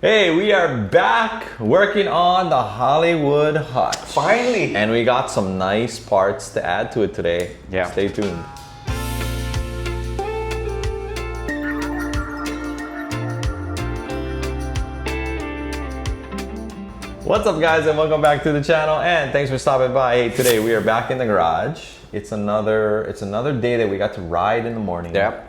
Hey, we are back working on the Hollywood Hutch. Finally! And we got some nice parts to add to it today. Yeah. Stay tuned. What's up, guys, and welcome back to the channel, and thanks for stopping by. Hey, today we are back in the garage. It's another day that we got to ride in the morning. Yep.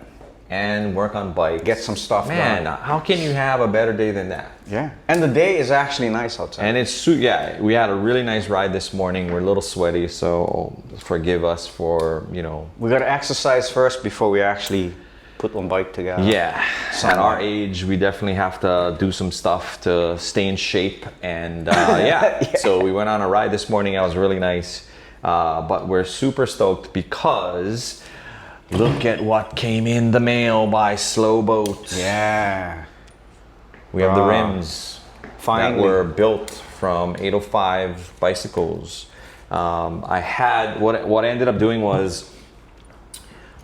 And work on bikes. Get some stuff done. done. How can you have a better day than that? Yeah. And the day is actually nice outside. And it's, yeah, we had a really nice ride this morning. We're a little sweaty, so forgive us for, you know. We gotta exercise first before we actually put one bike together. Yeah. At our age, we definitely have to do some stuff to stay in shape. And yeah. So we went on a ride this morning. It was really nice. But we're super stoked because look at what came in the mail by Slow Boat. Yeah. We have the rims finally that were built from 805 bicycles. I had, what I ended up doing was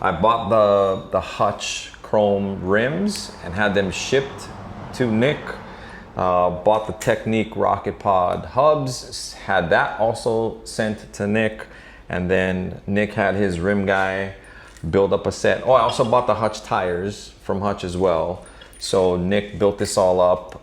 I bought the Hutch chrome rims and had them shipped to Nick. Bought the Technique Rocket Pod hubs, had that also sent to Nick. And then Nick had his rim guy build up a set. Oh, I also bought the Hutch tires from Hutch as well. So Nick built this all up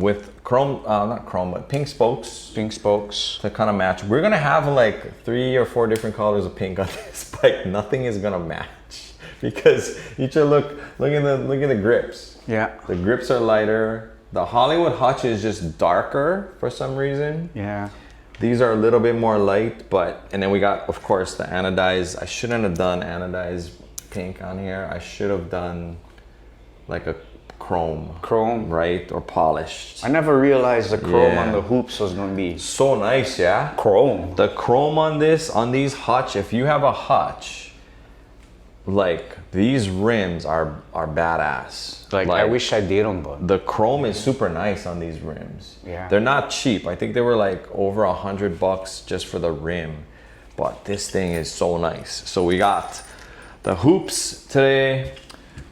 with chrome, not chrome, but pink spokes. Pink spokes. To kind of match. We're gonna have like 3 or 4 different colors of pink on this bike. Nothing is gonna match because you should look at the grips. Yeah. The grips are lighter. The Hollywood Hutch is just darker for some reason. Yeah. These are a little bit more light, and then we got, of course, the anodized. I shouldn't have done anodized pink on here. I should have done like a chrome. Chrome. Right? Or polished. I never realized the chrome on the hoops was gonna be so nice, yeah? Chrome. The chrome on these Hutch, if you have a Hutch, like these rims are badass. Like I wish I did them, but the chrome is super nice on these rims. Yeah. They're not cheap. I think they were like over $100 just for the rim. But this thing is so nice. So we got the hoops today.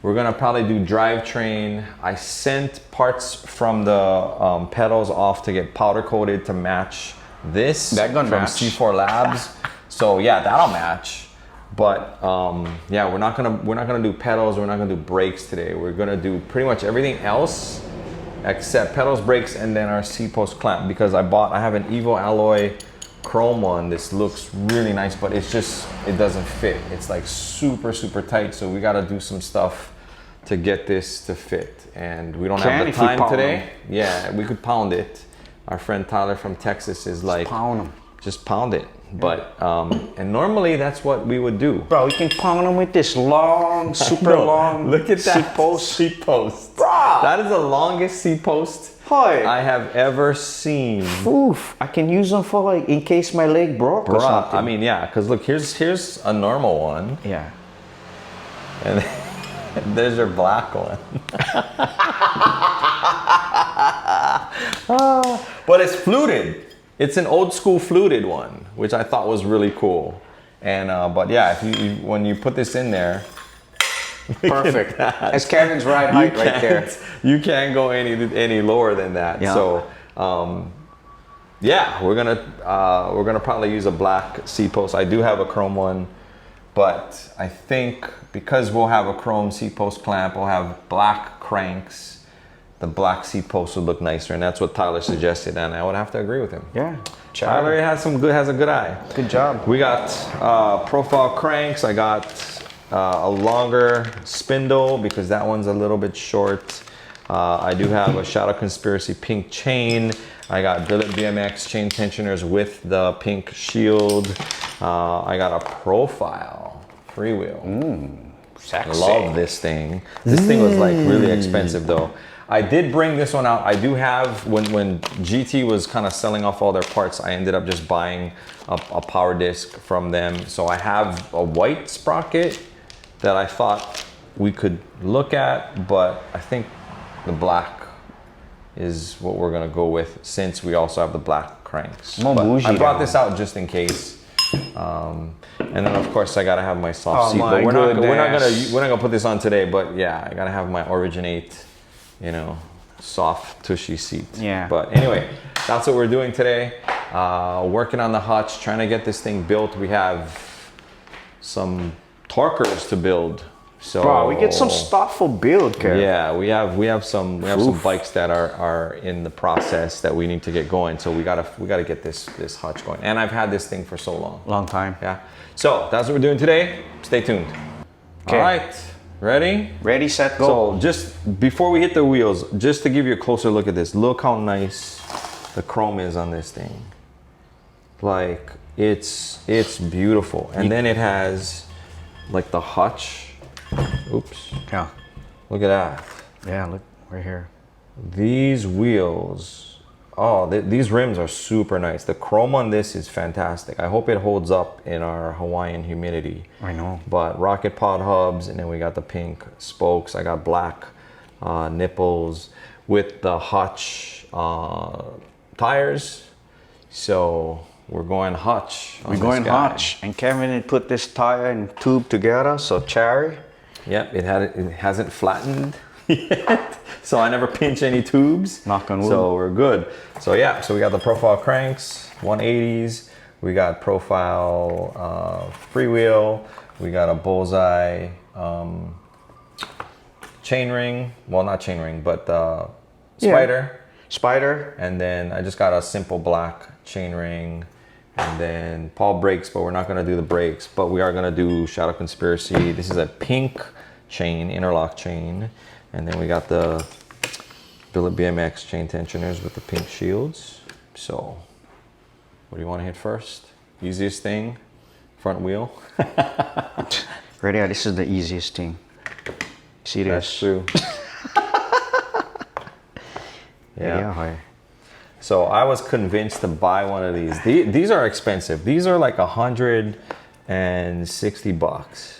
We're gonna probably do drivetrain. I sent parts from the pedals off to get powder coated to match this from C4 Labs. So yeah, that'll match. But yeah, we're not gonna do pedals. We're not gonna do brakes today. We're gonna do pretty much everything else except pedals, brakes, and then our C-post clamp because I have an Evo alloy chrome one. This looks really nice, but it doesn't fit. It's like super tight. So we gotta do some stuff to get this to fit, and we don't have the time today. Yeah, we could pound it. Our friend Tyler from Texas is like, just pound it. But and normally that's what we would do. Bro, you can pound them with this long, super long. Look at that C-post. Bro, that is the longest C-post I have ever seen. Oof, I can use them for like in case my leg broke or something. I mean, yeah, because look, here's a normal one. Yeah. And there's your black one. But it's fluted. It's an old school fluted one, which I thought was really cool. And but yeah, if when you put this in there, perfect. That's Kevin's ride height right there. You can't go any lower than that. Yeah. So yeah, we're gonna probably use a black C-post. I do have a chrome one, but I think because we'll have a chrome C-post clamp, we'll have black cranks. The black C-post would look nicer, and that's what Tyler suggested, and I would have to agree with him. Yeah, Tyler has a good eye. Good job. We got profile cranks. I got a longer spindle because that one's a little bit short. I do have a Shadow Conspiracy pink chain. I got Billet BMX chain tensioners with the pink shield. I got a profile freewheel. Sexy. Love this thing. This thing was like really expensive though. I did bring this one out. I do have, when GT was kind of selling off all their parts, I ended up just buying a power disc from them. So I have a white sprocket that I thought we could look at, but I think the black is what we're gonna go with since we also have the black cranks. I brought this out just in case. And then of course I gotta have my soft seat, but we're not gonna put this on today. But yeah, I gotta have my Originate, you know, soft, tushy seat. Yeah. But anyway, that's what we're doing today. Working on the Hutch, trying to get this thing built. We have some torquers to build. So Bro, we get some stuff for build, Kev. yeah, we have some bikes that are in the process that we need to get going. So we gotta get this Hutch going. And I've had this thing for so long. Long time. Yeah. So that's what we're doing today. Stay tuned. Okay. All right. Ready? Ready, set, go. So just before we hit the wheels, just to give you a closer look at this, look how nice the chrome is on this thing. Like it's beautiful. And then it has like the Hutch. Oops. Yeah. Look at that. Yeah, look, right here. These wheels, these rims are super nice. The chrome on this is fantastic. I hope it holds up in our Hawaiian humidity. I know. But rocket pod hubs, and then we got the pink spokes. I got black nipples with the Hutch tires. So we're going Hutch. We're going Hutch. And Kevin had put this tire and tube together, so cherry. Yep, it hasn't flattened yet, so I never pinch any tubes. Knock on wood. So we're good. So yeah, so we got the profile cranks, 180s. We got profile freewheel. We got a bullseye chain ring. Well, not chain ring, but spider. Yeah. Spider. And then I just got a simple black chain ring. And then Paul brakes, but we're not gonna do the brakes, but we are gonna do Shadow Conspiracy. This is a pink chain, interlock chain. And then we got the Billet BMX chain tensioners with the pink shields. So what do you wanna hit first? Easiest thing, front wheel. Ready? This is the easiest thing. See this? That's true. Yeah. So I was convinced to buy one of these. These are expensive. These are like $160,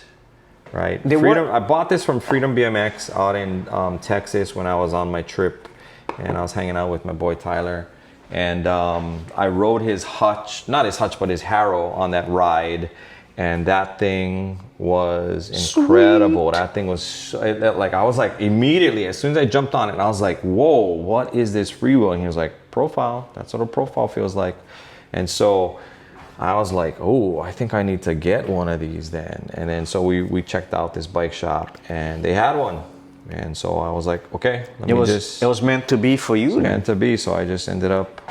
right? I bought this from Freedom BMX out in Texas when I was on my trip, and I was hanging out with my boy Tyler. And I rode his Hutch, not his Hutch, but his Harrow on that ride. And that thing was incredible. Sweet. That thing was like, I was like, immediately, as soon as I jumped on it, I was like, whoa, what is this freewheel? And he was like, profile. That's what a profile feels like. And so I was like, oh, I think I need to get one of these then. And then so we checked out this bike shop and they had one. And so I was like, okay, it was meant to be for you. It was meant to be. So I just ended up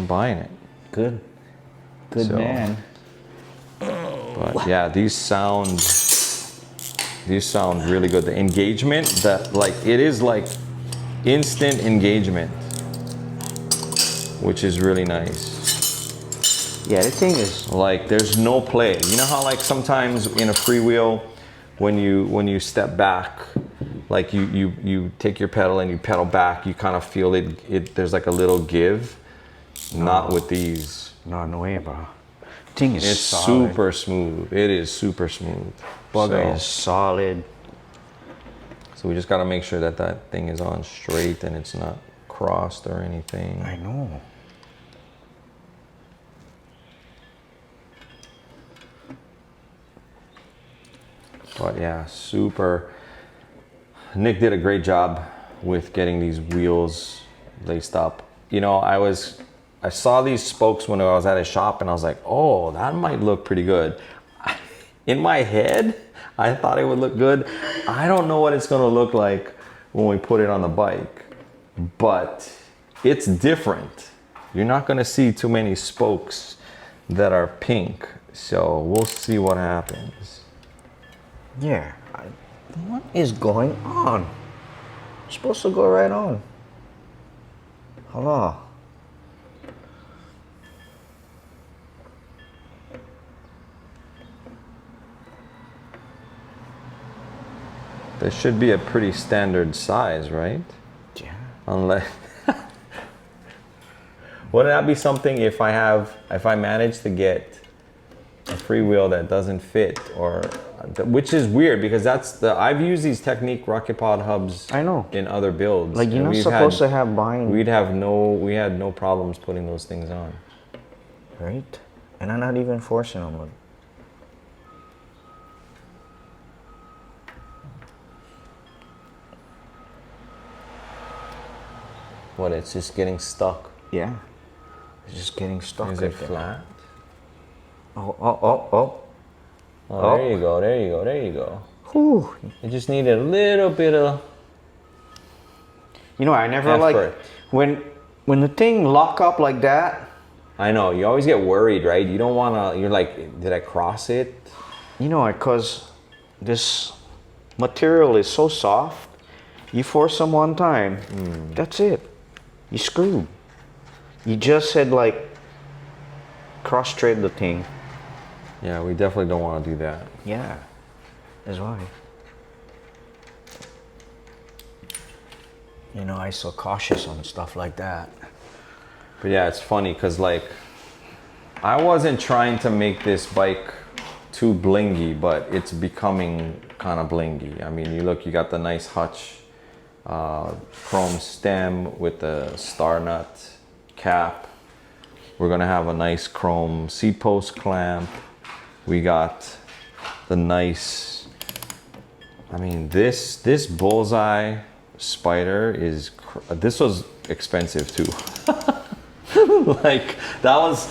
buying it. Good man. But yeah, these sound really good. The engagement, it is like instant engagement, which is really nice. Yeah, the thing is like there's no play. You know how like sometimes in a freewheel, when you step back, like you take your pedal and you pedal back, you kind of feel it. There's like a little give. Not with these. No way, bro. Thing is it's solid. super smooth. It is super smooth. Bugger is solid. So we just got to make sure that thing is on straight and it's not crossed or anything. I know. But yeah, super. Nick did a great job with getting these wheels laced up. You know, I saw these spokes when I was at a shop and I was like, oh, that might look pretty good. In my head, I thought it would look good. I don't know what it's gonna look like when we put it on the bike, but it's different. You're not gonna see too many spokes that are pink. So we'll see what happens. Yeah, what is going on? It's supposed to go right on. Hello. This should be a pretty standard size, right? Yeah. Unless, wouldn't that be something if I manage to get a freewheel that doesn't fit, or which is weird because I've used these Technique rocket pod hubs. I know. In other builds. Like you're not supposed to have bind. We had no problems putting those things on. Right? And I'm not even forcing them. Look. What, it's just getting stuck? Yeah. It's just getting stuck. Is right it there. flat? Oh, oh, oh, oh. Oh, there you go, there you go, there you go. Whew. It just needed a little bit of You know, I never effort. when the thing lock up like that. I know, you always get worried, right? You don't wanna, you're like, did I cross it? You know, because this material is so soft, you force them one time, that's it. You screwed. You just had like cross-thread the thing. Yeah, we definitely don't want to do that. Yeah, that's why. You know, I so cautious on stuff like that. But yeah, it's funny because like I wasn't trying to make this bike too blingy, but it's becoming kind of blingy. I mean, you look, you got the nice Hutch chrome stem with the star nut cap. We're gonna have a nice chrome seat post clamp. We got the nice, I mean, this bullseye spider is, this was expensive too. Like that was,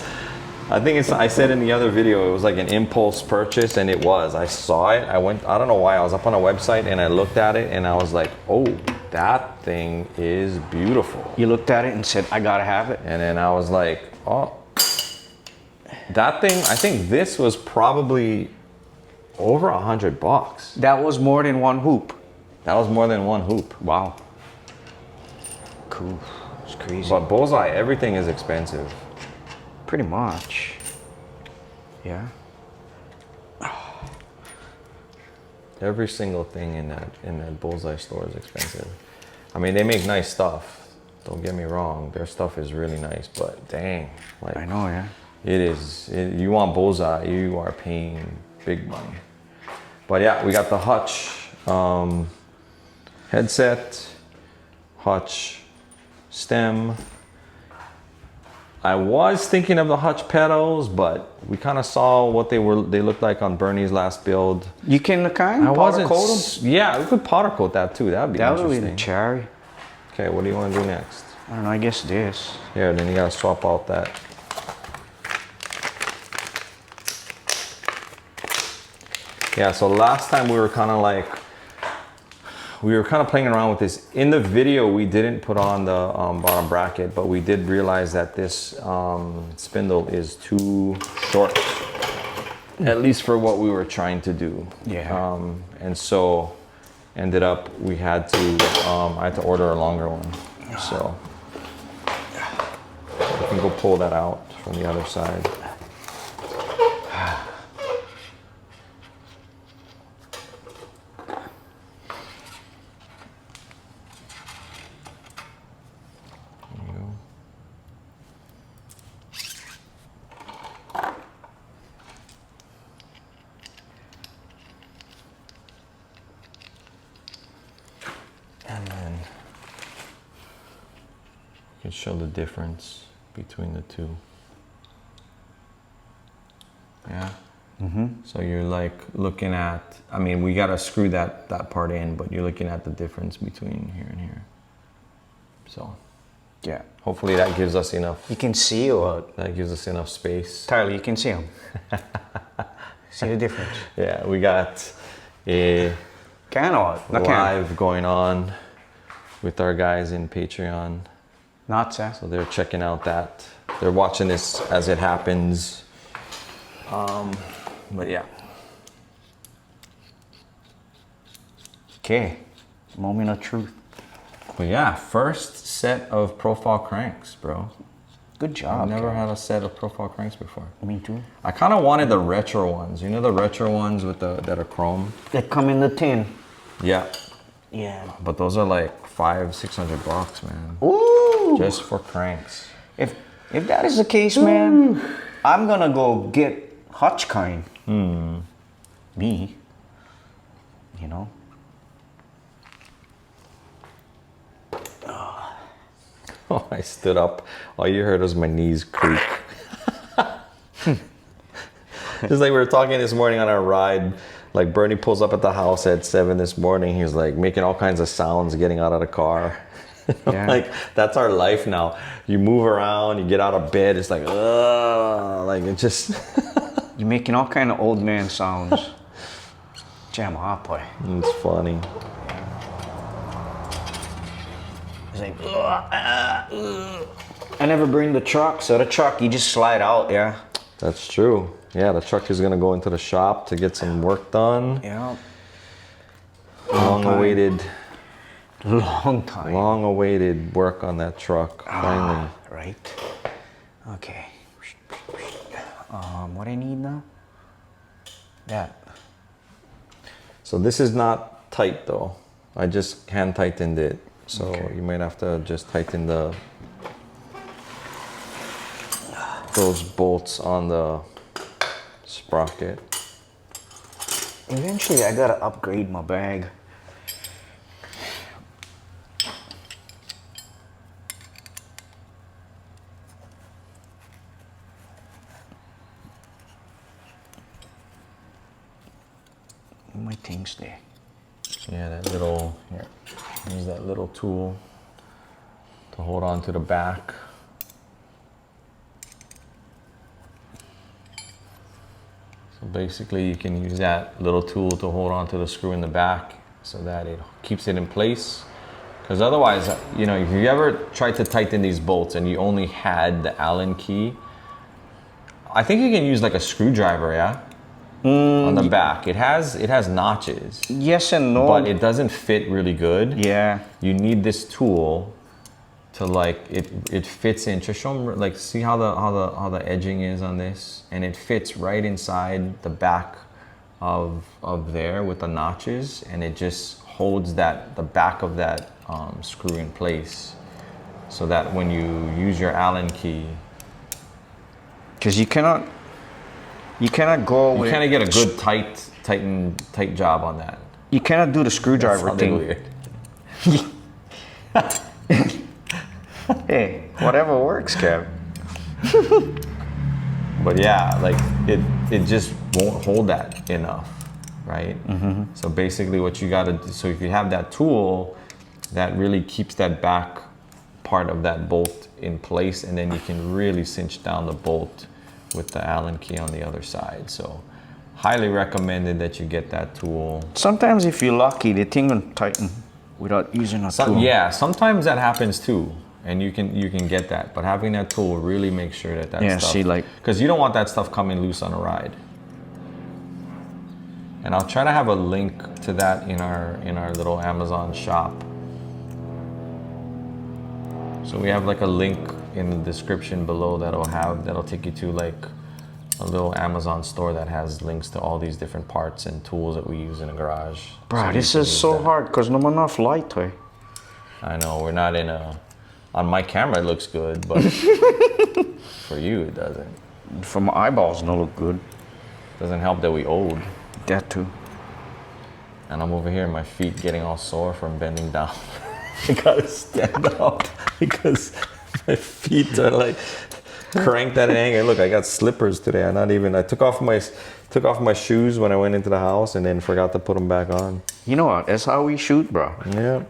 I think it's, I said in the other video, it was like an impulse purchase, and it was. I saw it, I went, I don't know why, I was up on a website and I looked at it and I was like, oh, that thing is beautiful. You looked at it and said, I gotta have it. And then I was like, oh, that thing, I think this was probably over $100. That was more than one hoop. That was more than one hoop. Wow. Cool. It's crazy. But bullseye, everything is expensive. Pretty much. Yeah. Every single thing in that bullseye store is expensive. I mean, they make nice stuff. Don't get me wrong, their stuff is really nice, but dang, like I know, yeah. it is. You want bullseye, you are paying big money. But yeah, we got the Hutch headset, Hutch stem. I was thinking of the Hutch pedals, but we kind of saw what they looked like on Bernie's last build. You can kind I of powder coat them? Yeah, we could powder coat that too. That'd be That would interesting. be the cherry. Okay, what do you want to do next? I don't know, I guess this. Here, then you gotta swap out that. Yeah, so last time we were kind of like, we were kind of playing around with this. In the video, we didn't put on the bottom bracket, but we did realize that this spindle is too short, at least for what we were trying to do. Yeah. And so ended up, we had to, I had to order a longer one. So we can go pull that out from the other side. And then you can show the difference between the two. Yeah. So you're like looking at, I mean, we gotta screw that part in, but you're looking at the difference between here and here. So Yeah. hopefully that gives us enough. You can see or That gives us enough space. Tyler, you can see them. See the difference. Yeah, we got a Can or not can? live going on with our guys in Patreon. Not sir. So they're checking out that. They're watching this as it happens. But yeah. Okay. Moment of truth. But yeah, first set of profile cranks, bro. Good job. I've never Ken. had a set of profile cranks before. Me too. I kind of wanted the retro ones. You know the retro ones with that are chrome? They come in the tin. Yeah. Yeah. But those are like $500-600, man. Ooh. Just for cranks. If that is the case, man, I'm gonna go get Hutch kind. Me. You know. Oh, I stood up. All you heard was my knees creak. Just like we were talking this morning on our ride. Like Bernie pulls up at the house at 7 this morning. He's like making all kinds of sounds getting out of the car. Yeah. Like that's our life now. You move around, you get out of bed, it's like, ugh, like it just. You're making all kind of old man sounds. Jam hot boy. It's funny. It's like, I never bring the truck, so the truck you just slide out, yeah. That's true. Yeah, the truck is gonna go into the shop to get some work done. Yeah. Long-awaited Long awaited work on that truck, finally. Right. Okay. What I need now? That. So this is not tight though. I just hand tightened it. So you might have to just tighten those bolts on the sprocket. Eventually I gotta upgrade my bag. My things there. Yeah, that little, here, use that little tool to hold on to the back. So basically you can use that little tool to hold on to the screw in the back so that it keeps it in place. Because otherwise, you know, if you ever tried to tighten these bolts and you only had the Allen key, I think you can use like a screwdriver, yeah? On the back. It has notches. Yes and no. But it doesn't fit really good. Yeah. You need this tool to like it fits in. Just show them, like, see how the edging is on this, and it fits right inside the back of there with the notches, and it just holds the back of that screw in place, so that when you use your Allen key, because you cannot go with. you kind of get a good tight job on that. You cannot do the screwdriver thing. Weird. Hey, whatever works, Kev. But yeah, like it just won't hold that enough, right? So basically what you gotta do, so if you have that tool, that really keeps that back part of that bolt in place, and then you can really cinch down the bolt with the Allen key on the other side. So highly recommended that you get that tool. Sometimes if you're lucky, the thing will tighten without using a tool. Yeah, sometimes that happens too. And you can get that, but having that tool really makes sure that Yeah, stuff, see, like, because you don't want that stuff coming loose on a ride. And I'll try to have a link to that in our little Amazon shop. So we have like a link in the description below that'll take you to like a little Amazon store that has links to all these different parts and tools that we use in the garage. Bro, So this you can is use so that. hard because no enough light. Hey. I know we're not in a. On my camera, it looks good, but for you, it doesn't. For my eyeballs, no look good. Doesn't help that we old. That too. And I'm over here, my feet getting all sore from bending down. I gotta stand up because my feet are like cranked at an angle. Look, I got slippers today. I took off my shoes when I went into the house and then forgot to put them back on. You know what? That's how we shoot, bro. Yeah.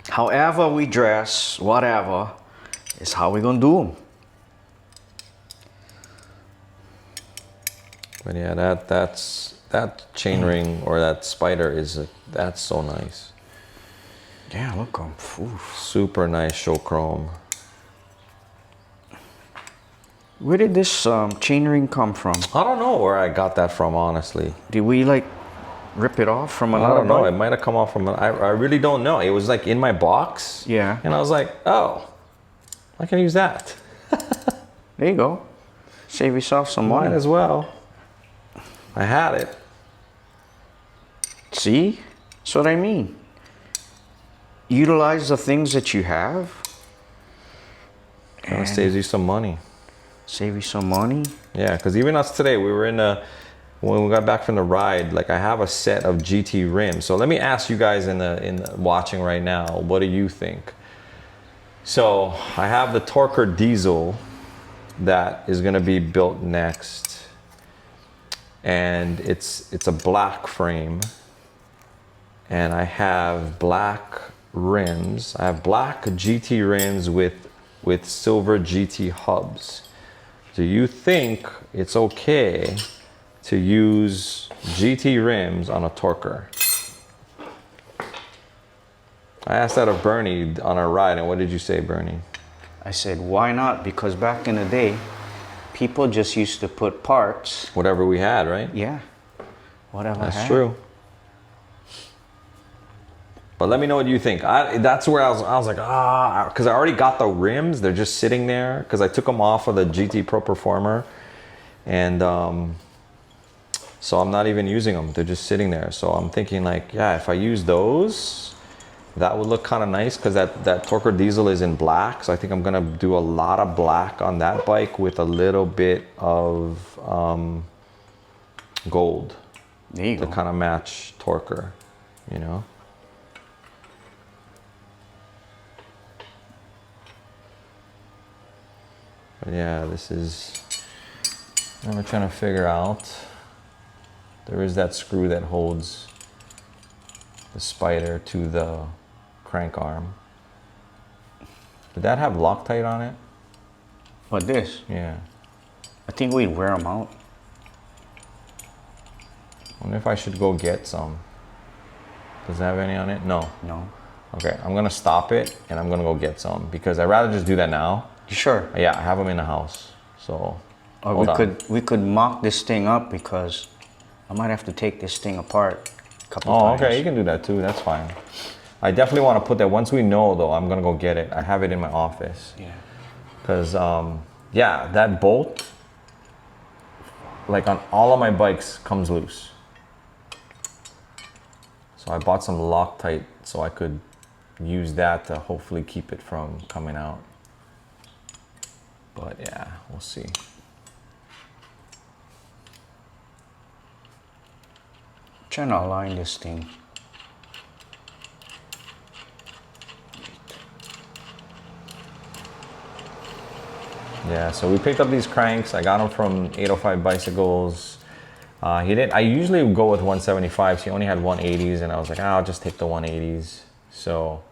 However we dress, whatever, is how we gonna do them. But yeah, that chain ring or that spider that's so nice. Yeah, look, Super nice show chrome. Where did this chain ring come from? I don't know where I got that from, honestly. Did we like rip it off from I another don't know. bike? It might have come off from. I really don't know. It was like in my box. Yeah. And I was like, oh, I can use that. There you go. Save yourself some Might money. as well. I had it. See? That's what I mean. Utilize the things that you have. Kind of saves you some money. Save you some money. Yeah, because even us today, we were when we got back from the ride, like I have a set of GT rims. So let me ask you guys in the watching right now, what do you think? So I have the Torker diesel that is going to be built next, and it's a black frame, and I have black rims. I have black GT rims with silver GT hubs. Do you think it's okay to use GT rims on a Torker? I asked that of Bernie on our ride, and what did you say, Bernie? I said, why not? Because back in the day, people just used to put parts. Whatever we had, right? Yeah. Whatever. That's true. But let me know what you think. That's where I was like, because I already got the rims. They're just sitting there because I took them off of the GT Pro Performer. And so I'm not even using them. They're just sitting there. So I'm thinking like, yeah, if I use those, that would look kind of nice because that Torker diesel is in black. So I think I'm going to do a lot of black on that bike with a little bit of gold. There you go. To kind of match Torker, you know? But yeah, this is, I'm trying to figure out. There is that screw that holds the spider to the crank arm. Did that have Loctite on it? What, this? Yeah. I think we'd wear them out. I wonder if I should go get some. Does it have any on it? No. No. Okay, I'm gonna stop it and I'm gonna go get some because I'd rather just do that now. You sure? Yeah, I have them in the house. So, or we could mock this thing up because I might have to take this thing apart a couple times. Okay, you can do that too. That's fine. I definitely want to put that. Once we know, though, I'm gonna go get it. I have it in my office. Yeah. Because, yeah, that bolt, like on all of my bikes, comes loose. So I bought some Loctite so I could use that to hopefully keep it from coming out. But yeah, we'll see. Trying to align this thing. Yeah, so we picked up these cranks. I got them from 805 Bicycles. He didn't. I usually go with 175s. He only had 180s, and I was like, I'll just take the 180s. So,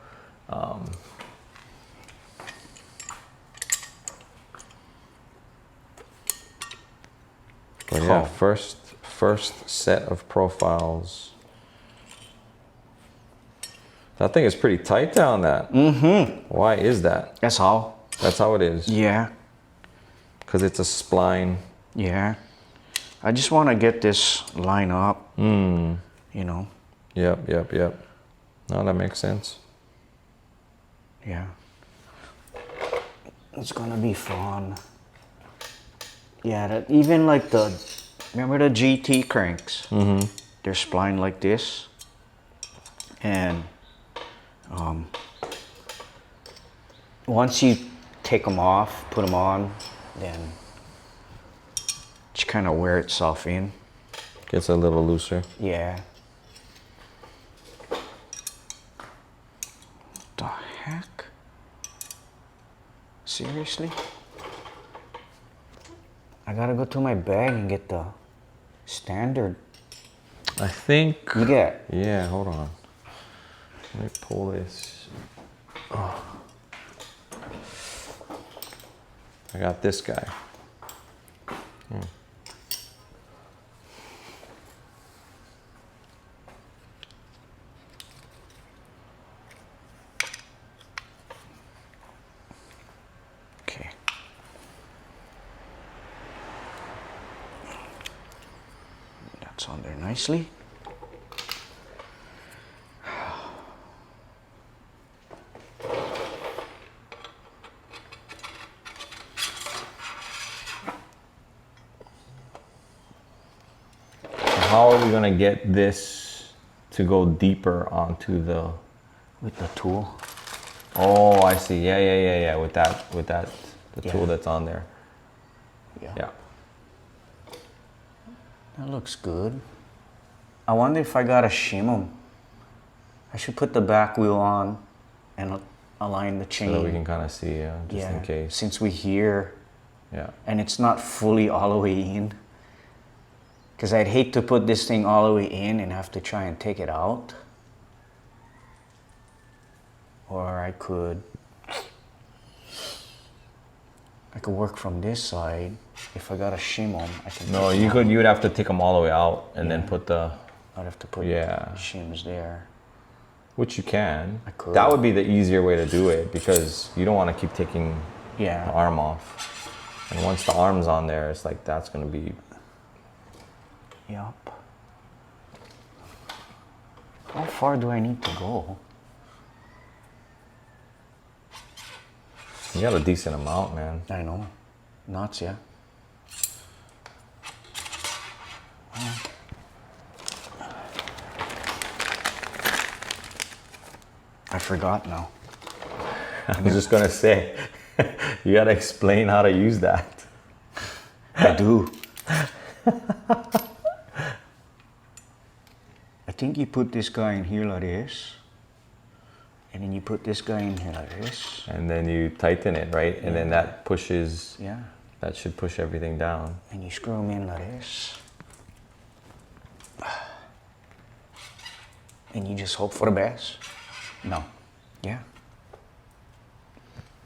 but yeah, first set of profiles. That thing is pretty tight down that. Mm-hmm. Why is that? That's how. That's how it is. Yeah. Because it's a spline. Yeah. I just want to get this line up. You know. Yep. No, that makes sense. Yeah. It's gonna be fun. Yeah, that even like remember the GT cranks? Mm-hmm. They're splined like this. And once you take them off, put them on, then just kind of wear itself in. Gets a little looser. Yeah. The heck? Seriously? I gotta go to my bag and get the standard. I think. You get? Yeah, hold on. Let me pull this. Oh. I got this guy. Okay. That's on there nicely. How are we gonna get this to go deeper onto the? With the tool. Oh, I see. Yeah. With that, the tool that's on there. Yeah. That looks good. I wonder if I gotta shim them. I should put the back wheel on and align the chain. So that we can kind of see, just in case. Since we're here. Yeah. And it's not fully all the way in. Because I'd hate to put this thing all the way in and have to try and take it out. Or I could work from this side. If I gotta shim them, I can. No, you could. You would have to take them all the way out and then put the. I'd have to put shims there. Which you can. I could. That would be the easier way to do it because you don't want to keep taking the arm off. And once the arm's on there, it's like that's gonna be. Yup. How far do I need to go? You got a decent amount, man. I know. Knots, yeah. I forgot now. I was just gonna say, you gotta explain how to use that. I do. I think you put this guy in here like this. And then you put this guy in here like this. And then you tighten it, right? And then that pushes, Yeah. that should push everything down. And you screw them in like this. And you just hope for the best. No. Yeah.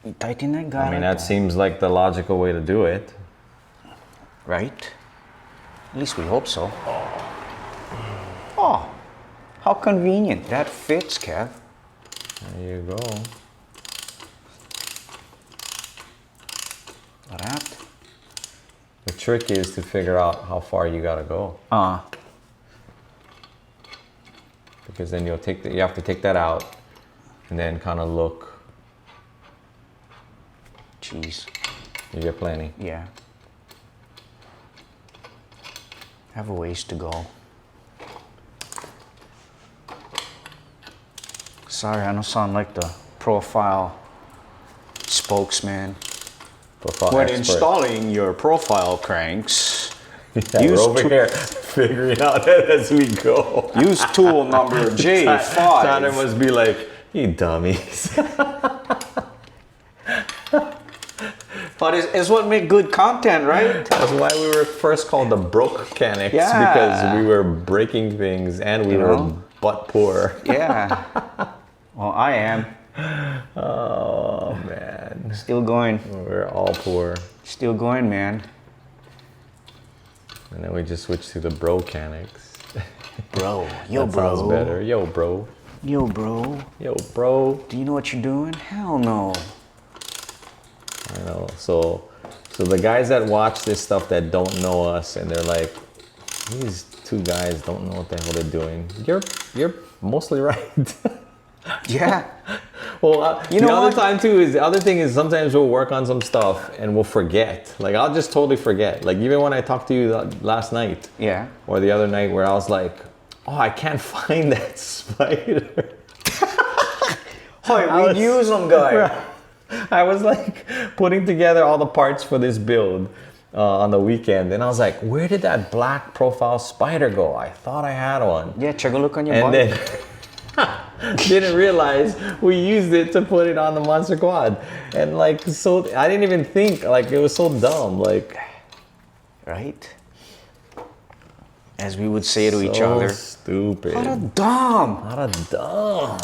You tighten that guy. I mean, that seems like the logical way to do it. Right? At least we hope so. Oh, how convenient. That fits, Kev. There you go. Like that. The trick is to figure out how far you gotta go. Because then you have to take that out and then kind of look. Jeez. You get plenty. Yeah. Have a ways to go. Sorry, I don't sound like the profile spokesman. Profile When expert. installing your profile cranks, Yeah, we're over here figuring out as we go. use tool number J5. Tanner must be like, you dummies. But it's what make good content, right? That's why we were first called the broke mechanics, Yeah. because we were breaking things and we were butt poor. Yeah. Well, I am. Oh man, Still going. we're all poor. Still going, man. And then we just switched to the bro mechanics. Bro. Yo, That bro. sounds better. Yo, bro. Yo, bro. Yo, bro. Do you know what you're doing? Hell no. I know. So the guys that watch this stuff that don't know us and they're like, these two guys don't know what the hell they're doing. You're mostly right. Yeah. Well, You the know other what? time too is the other thing is sometimes we'll work on some stuff and we'll forget. Like I'll just totally forget. Like even when I talked to you last night Yeah. or the other night where I was like, oh, I can't find that spider. We'd use them, guy. I was like putting together all the parts for this build on the weekend, and I was like, where did that black profile spider go? I thought I had one. Yeah, check a look on your And bike. then didn't realize we used it to put it on the Monster Quad. And like, so I didn't even think, like it was so dumb. Like, Right? As we would say to each so other. stupid. How the dumb. How the dumb.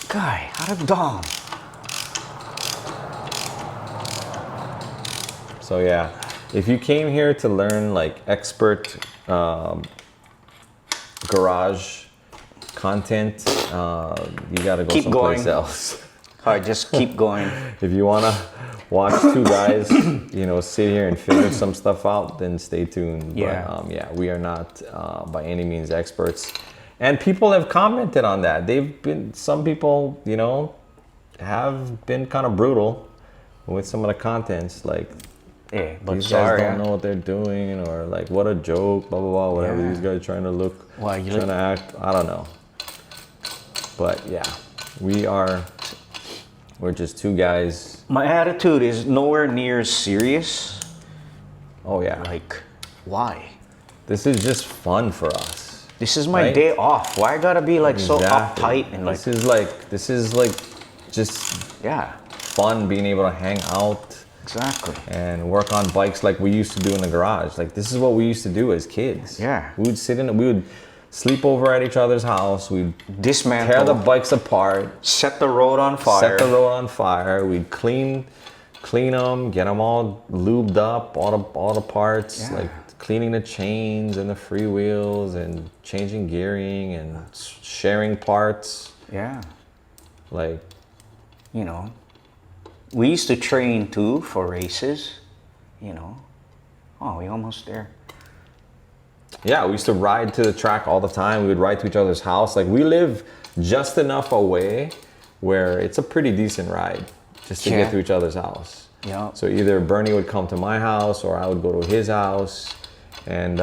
Guy, how the dumb. So yeah, if you came here to learn like expert garage content, you gotta go Keep someplace going. else. All right, just keep going. If you wanna watch two guys, sit here and figure some stuff out, then stay tuned. Yeah. But yeah, we are not by any means experts. And people have commented on that. Some people, have been kind of brutal with some of the contents, like, Yeah, but these sorry. guys don't know what they're doing, or like, what a joke, blah, blah, blah, whatever. Yeah. These guys trying to look, Why, you trying to act, I don't know. But yeah, we're just two guys. My attitude is nowhere near as serious. Oh yeah, Like, why? this is just fun for us. This is my Right? day off. Why I gotta be like so Exactly. uptight and like, This is like just yeah, fun being able to hang out exactly. and work on bikes like we used to do in the garage. Like this is what we used to do as kids. Yeah. We would sleep over at each other's house. We'd Dismantle. tear the bikes apart. Set the road on fire. Set the road on fire. We'd clean them, get them all lubed up, all the parts, Yeah. like cleaning the chains and the freewheels and changing gearing and sharing parts. Yeah. Like, You know, we used to train too for races, you know. Oh, we almost there. yeah, we used to ride to the track all the time. We would ride to each other's house. Like, we live just enough away where it's a pretty decent ride just to Yeah. get to each other's house. Yeah. So either Bernie would come to my house or I would go to his house, and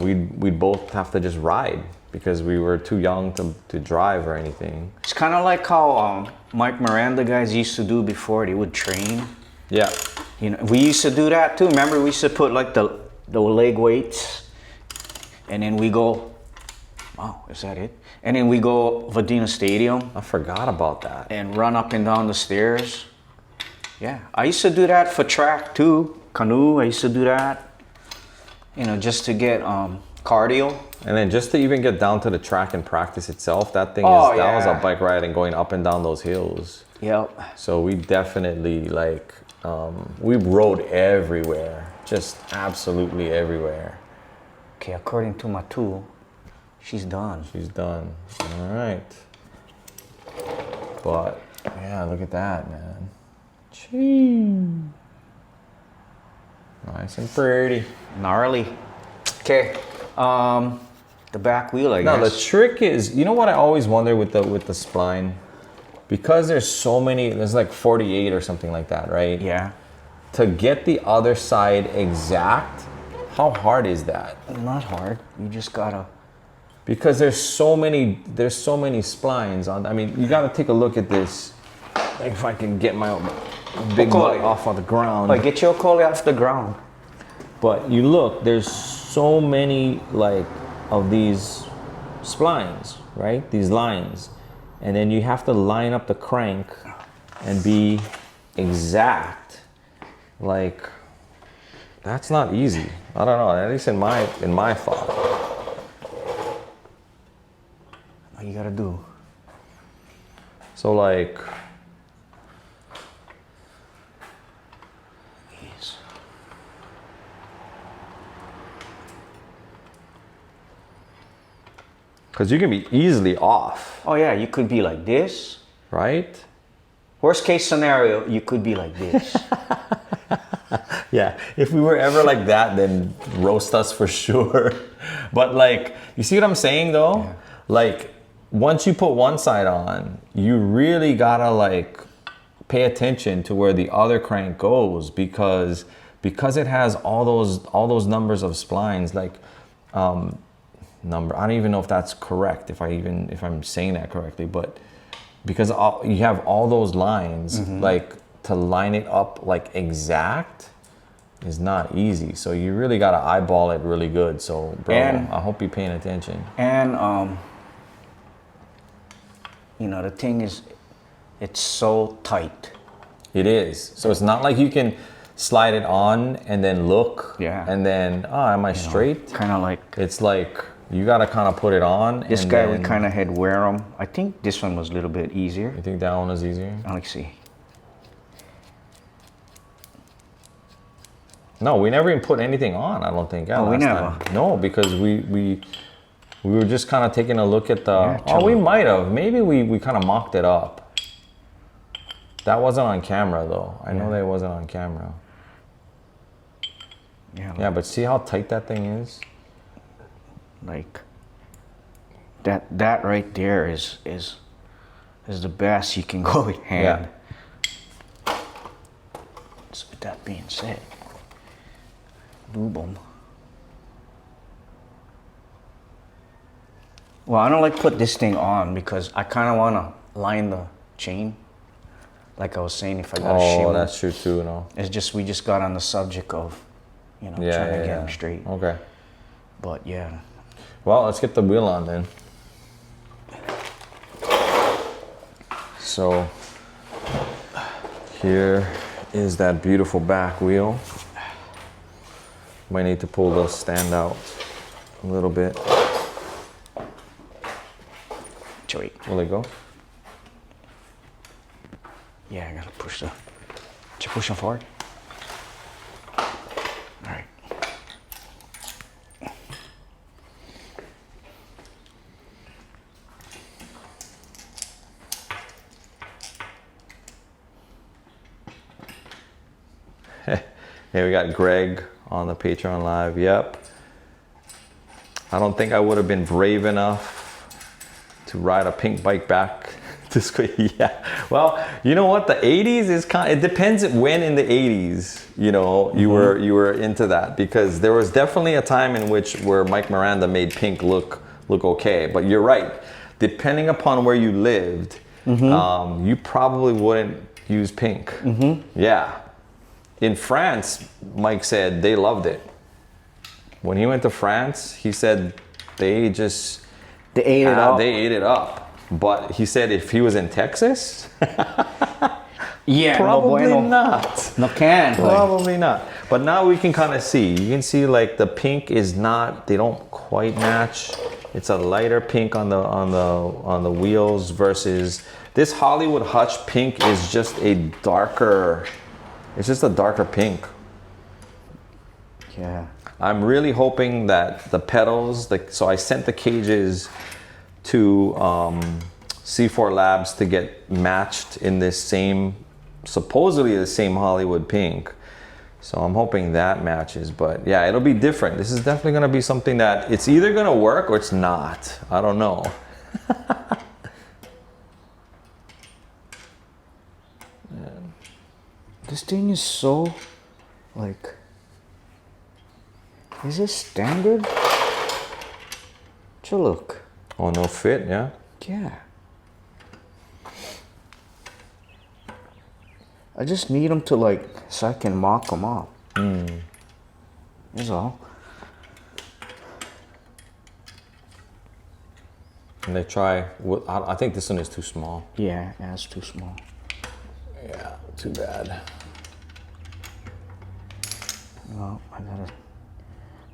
we'd both have to just ride because we were too young to drive or anything. It's kind of like how Mike Miranda guys used to do before. They would train. Yeah. You know, we used to do that too. Remember, we used to put like the leg weights, and then we go. Oh, is that it? And then we go Vadina Stadium I forgot about that. and run up and down the stairs. Yeah, I used to do that for track too. Canoe, I used to do that. You know, just to get cardio. And then just to even get down to the track and practice itself, that thing Oh, that was a yeah. bike ride and going up and down those hills. Yep. So we definitely we rode everywhere, just absolutely everywhere. Okay, according to my tool, she's done. She's done. All right. But yeah, look at that, man. Gee. Nice and pretty. Gnarly. Okay. The back wheel, I Now the guess. trick is, you know what I always wonder with the spline, because there's so many. There's like 48 or something like that, right? Yeah. To get the other side exact, how hard is that? Not hard. You just gotta. Because there's so many splines on. I mean, you got to take a look at this. Like if I can get my big butt off of the ground. Like, get your collie off the ground. But you look, there's so many like of these splines, right? These lines. And then you have to line up the crank and be exact. Like, that's not easy. I don't know, at least in my thought. What you gotta do? So like, Yes. because you can be easily off, Oh yeah, you could be like this. right? Worst case scenario, you could be like this. Yeah, if we were ever like that, then roast us for sure. But like, you see what I'm saying though? Yeah. Like, once you put one side on, you really gotta like pay attention to where the other crank goes because it has all those numbers of splines. Like, number. I don't even know if that's correct. If I'm saying that correctly, but because you have all those lines, like to line it up like exact is not easy. So you really gotta eyeball it really good. So bro, And- I hope you're paying attention. And you know, the thing is, it's so tight. It is. So it's not like you can slide it on and then look. Yeah. And then, am I straight? Kind of like It's like you gotta kind of put it on. this and guy. then, We kind of had wear them. I think this one was a little bit easier. You think that one is easier? Let's see. No, we never even put anything on. I don't think. Yeah, Oh, we last never? time. No, because we were just kind of taking a look at the. Yeah, oh, we totally. might have. Maybe we kind of mocked it up. That wasn't on camera though. I know that it wasn't on camera. Yeah. Yeah, but see how tight that thing is. Like that right there is the best you can go with hand. So with that being said, boom. Well, I don't like put this thing on because I kind of want to line the chain. Like I was saying, if I got a Oh, shimmer, that's true too. No. it's just we just got on the subject of, you know, Yeah, trying to yeah, get yeah. them straight. Okay. But yeah, Well, let's get the wheel on then. So here is that beautiful back wheel. Might need to pull the stand out a little bit. Wait. Will it go? Yeah, I gotta push the. Did you push them forward? All right. Hey, we got Greg on the Patreon live. Yep. I don't think I would have been brave enough to ride a pink bike back this way. Yeah. Well, you know what? The 80s is it depends when in the 80s, you know, you were into that, because there was definitely a time in which where Mike Miranda made pink look okay. But you're right. Depending upon where you lived, you probably wouldn't use pink. Yeah. In France, Mike said they loved it. When he went to France, he said they ate it up. They ate it up. But he said if he was in Texas, yeah, probably not. No can. Probably not. But now we can kind of see. You can see like the pink is not. They don't quite match. It's a lighter pink on the wheels versus this Hollywood Hutch pink is just a darker. It's just a darker pink. Yeah. I'm really hoping that the pedals, so I sent the cages to C4 Labs to get matched in this supposedly the same Hollywood pink. So I'm hoping that matches, but yeah, it'll be different. This is definitely gonna be something that it's either gonna work or it's not. I don't know. This thing is so, like, is this standard? Look. Oh, no fit, yeah? Yeah. I just need them to, like, so I can mock them up. That's all. And they try, I think this one is too small. Yeah, it's too small. Yeah, too bad. Well, I gotta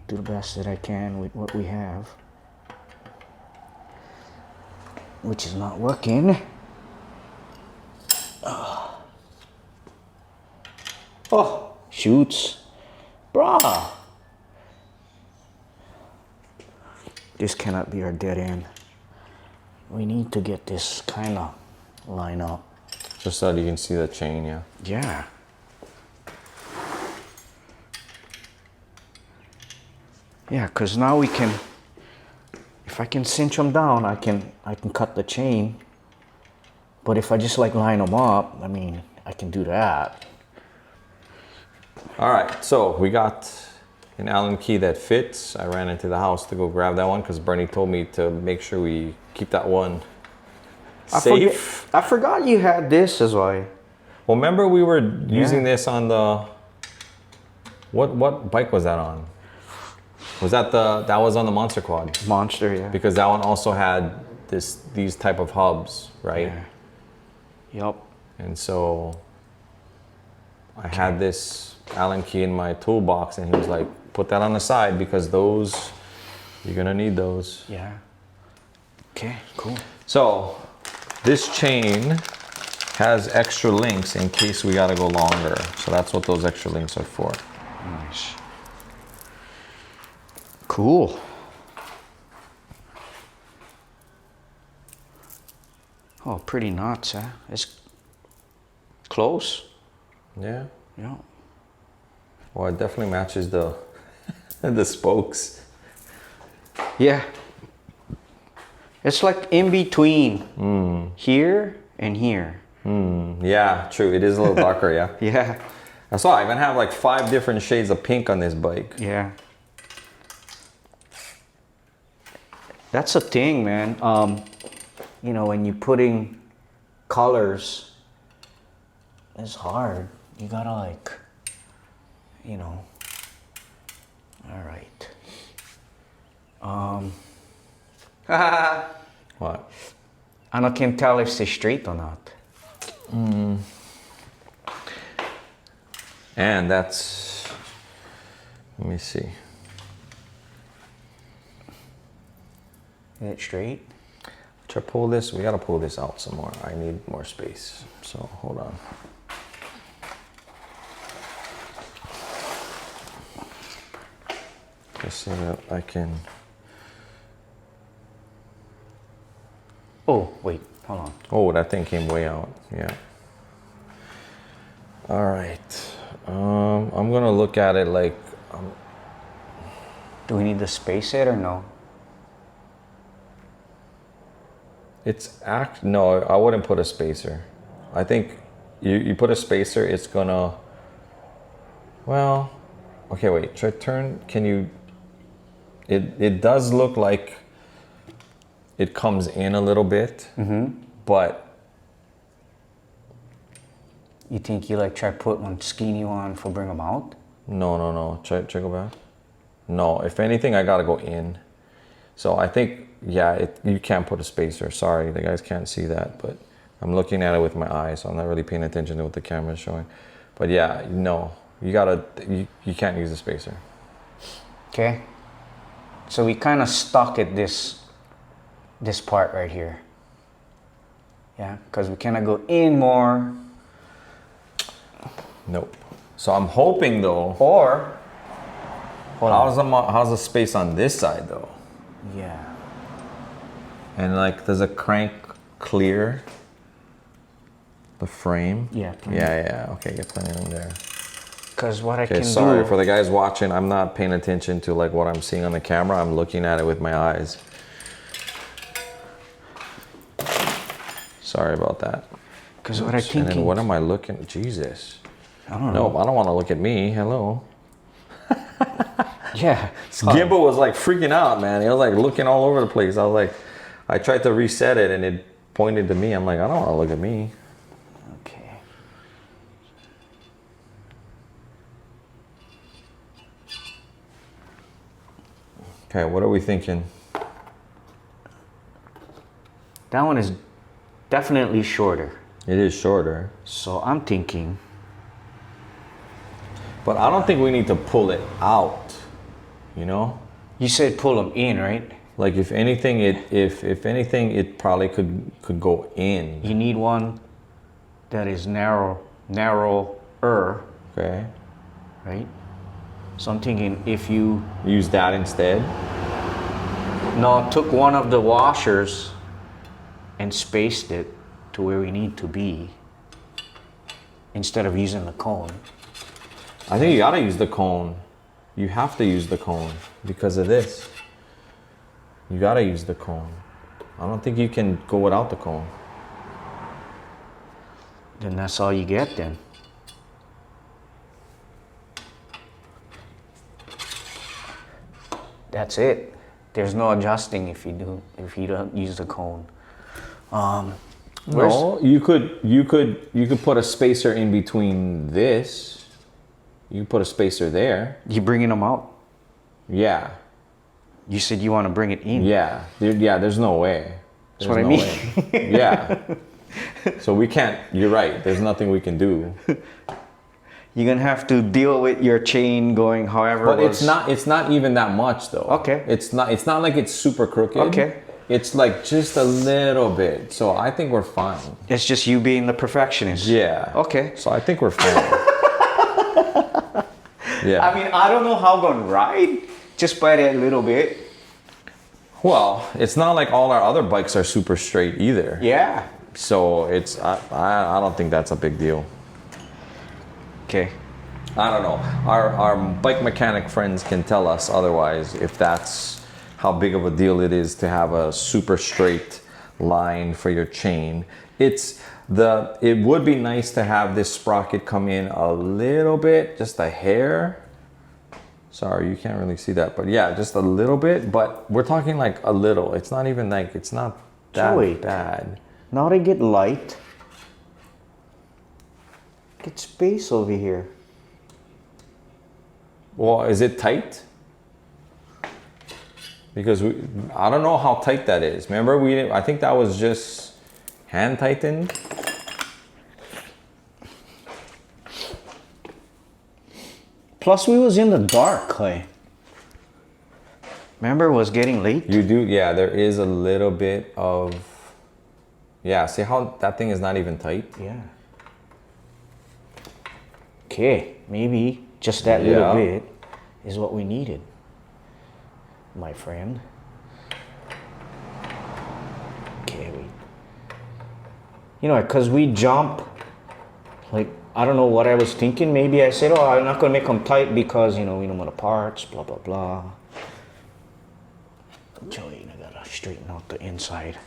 do the best that I can with what we have. Which is not working. Oh, shoots. Bruh. This cannot be our dead end. We need to get this kind of line up. Just so that you can see the chain, yeah. Yeah. Yeah, because now we can, if I can cinch them down, I can cut the chain. But if I just like line them up, I mean, I can do that. All right, so we got an Allen key that fits. I ran into the house to go grab that one because Bernie told me to make sure we keep that one safe. I forgot you had this as well. Well, remember we were using this on the, what bike was that on? Was that that was on the Monster Quad? Monster, yeah. Because that one also had these type of hubs, right? Yeah. Yep. And so I had this Allen key in my toolbox, and he was like, put that on the side because those, you're gonna need those. Yeah. Okay, cool. So this chain has extra links in case we gotta go longer. So that's what those extra links are for. Nice. Cool. Oh, pretty knots, huh? It's close. Yeah. Yeah. Well, it definitely matches the the spokes. Yeah. It's like in between here and here. Yeah, true. It is a little darker, yeah. Yeah. That's why I even have like 5 different shades of pink on this bike. Yeah. That's a thing, man. You know, when you're putting colors, it's hard. You gotta like, you know. All right. What? And I can tell if it's straight or not. And that's, let me see. Is it straight? Should I pull this? We gotta pull this out some more. I need more space. So hold on. Just so that I can. Oh, wait, hold on. Oh, that thing came way out. Yeah. All right. I'm gonna look at it like. Do we need the space it or no? No, I wouldn't put a spacer. I think you put a spacer, it's gonna. Well, okay, wait. Try turn. Can you? It does look like it comes in a little bit, but. You think you like try put one skinny one for bring them out? No. Try go back. No, if anything, I gotta go in. So I think, yeah, you can't put a spacer. Sorry, the guys can't see that, but I'm looking at it with my eyes, so I'm not really paying attention to what the camera's showing. But yeah, no, you can't use a spacer. Okay. So we kind of stuck at this part right here. Yeah, because we kind of go in more. Nope. So I'm hoping though. Or. How's the space on this side though? Yeah. And like, does a crank clear the frame? Yeah. Yeah. Okay, get plenty of room there. Because what I can Sorry do. for the guys watching. I'm not paying attention to like what I'm seeing on the camera. I'm looking at it with my eyes. Sorry about that. Because what I think. And then what am I looking? Jesus. I don't know. No, I don't want to look at me. Hello. Yeah. Gimbal was like freaking out, man. He was like looking all over the place. I was like, I tried to reset it and it pointed to me. I'm like, I don't want to look at me. Okay. Okay, what are we thinking? That one is definitely shorter. It is shorter. So I'm thinking. But I don't think we need to pull it out, you know? You said pull them in, right? Like if anything, it probably could go in. You need one that is narrower, Okay. right? So I'm thinking if you Use that instead. took one of the washers and spaced it to where we need to be instead of using the cone. I think you gotta use the cone. You have to use the cone because of this. You gotta use the cone. I don't think you can go without the cone. Then that's all you get then. That's it. There's no adjusting if you don't use the cone. No, you could put a spacer in between this. You put a spacer there. You bringing them out? Yeah. You said you want to bring it in. Yeah. There's no way. That's what I mean. Yeah. So we can't. You're right. There's nothing we can do. You're gonna have to deal with your chain going however. But it's not even that much though. Okay. It's not like it's super crooked. Okay. It's like just a little bit. So I think we're fine. It's just you being the perfectionist. Yeah. Okay. So I think we're fine. Yeah. I mean, I don't know how I'm gonna ride just by that little bit. Well, it's not like all our other bikes are super straight either. Yeah. So I don't think that's a big deal. Okay. I don't know. Our bike mechanic friends can tell us otherwise if that's how big of a deal it is to have a super straight line for your chain. It would be nice to have this sprocket come in a little bit, just a hair. Sorry, you can't really see that, but yeah, just a little bit. But we're talking like a little. It's not even like, it's not that bad. Now they get light. Get space over here. Well, is it tight? Because I don't know how tight that is. Remember, I think that was just hand tightened. Plus, we was in the dark, Clay. Remember, it was getting late. You do, yeah. There is a little bit of Yeah, see how that thing is not even tight? Yeah. Okay, maybe just that little Yeah. bit is what we needed, my friend. Okay, you know, because we jump, like, I don't know what I was thinking. Maybe I said, oh, I'm not going to make them tight because, you know, we don't want the parts, blah, blah, blah. Joey, I got to straighten out the inside.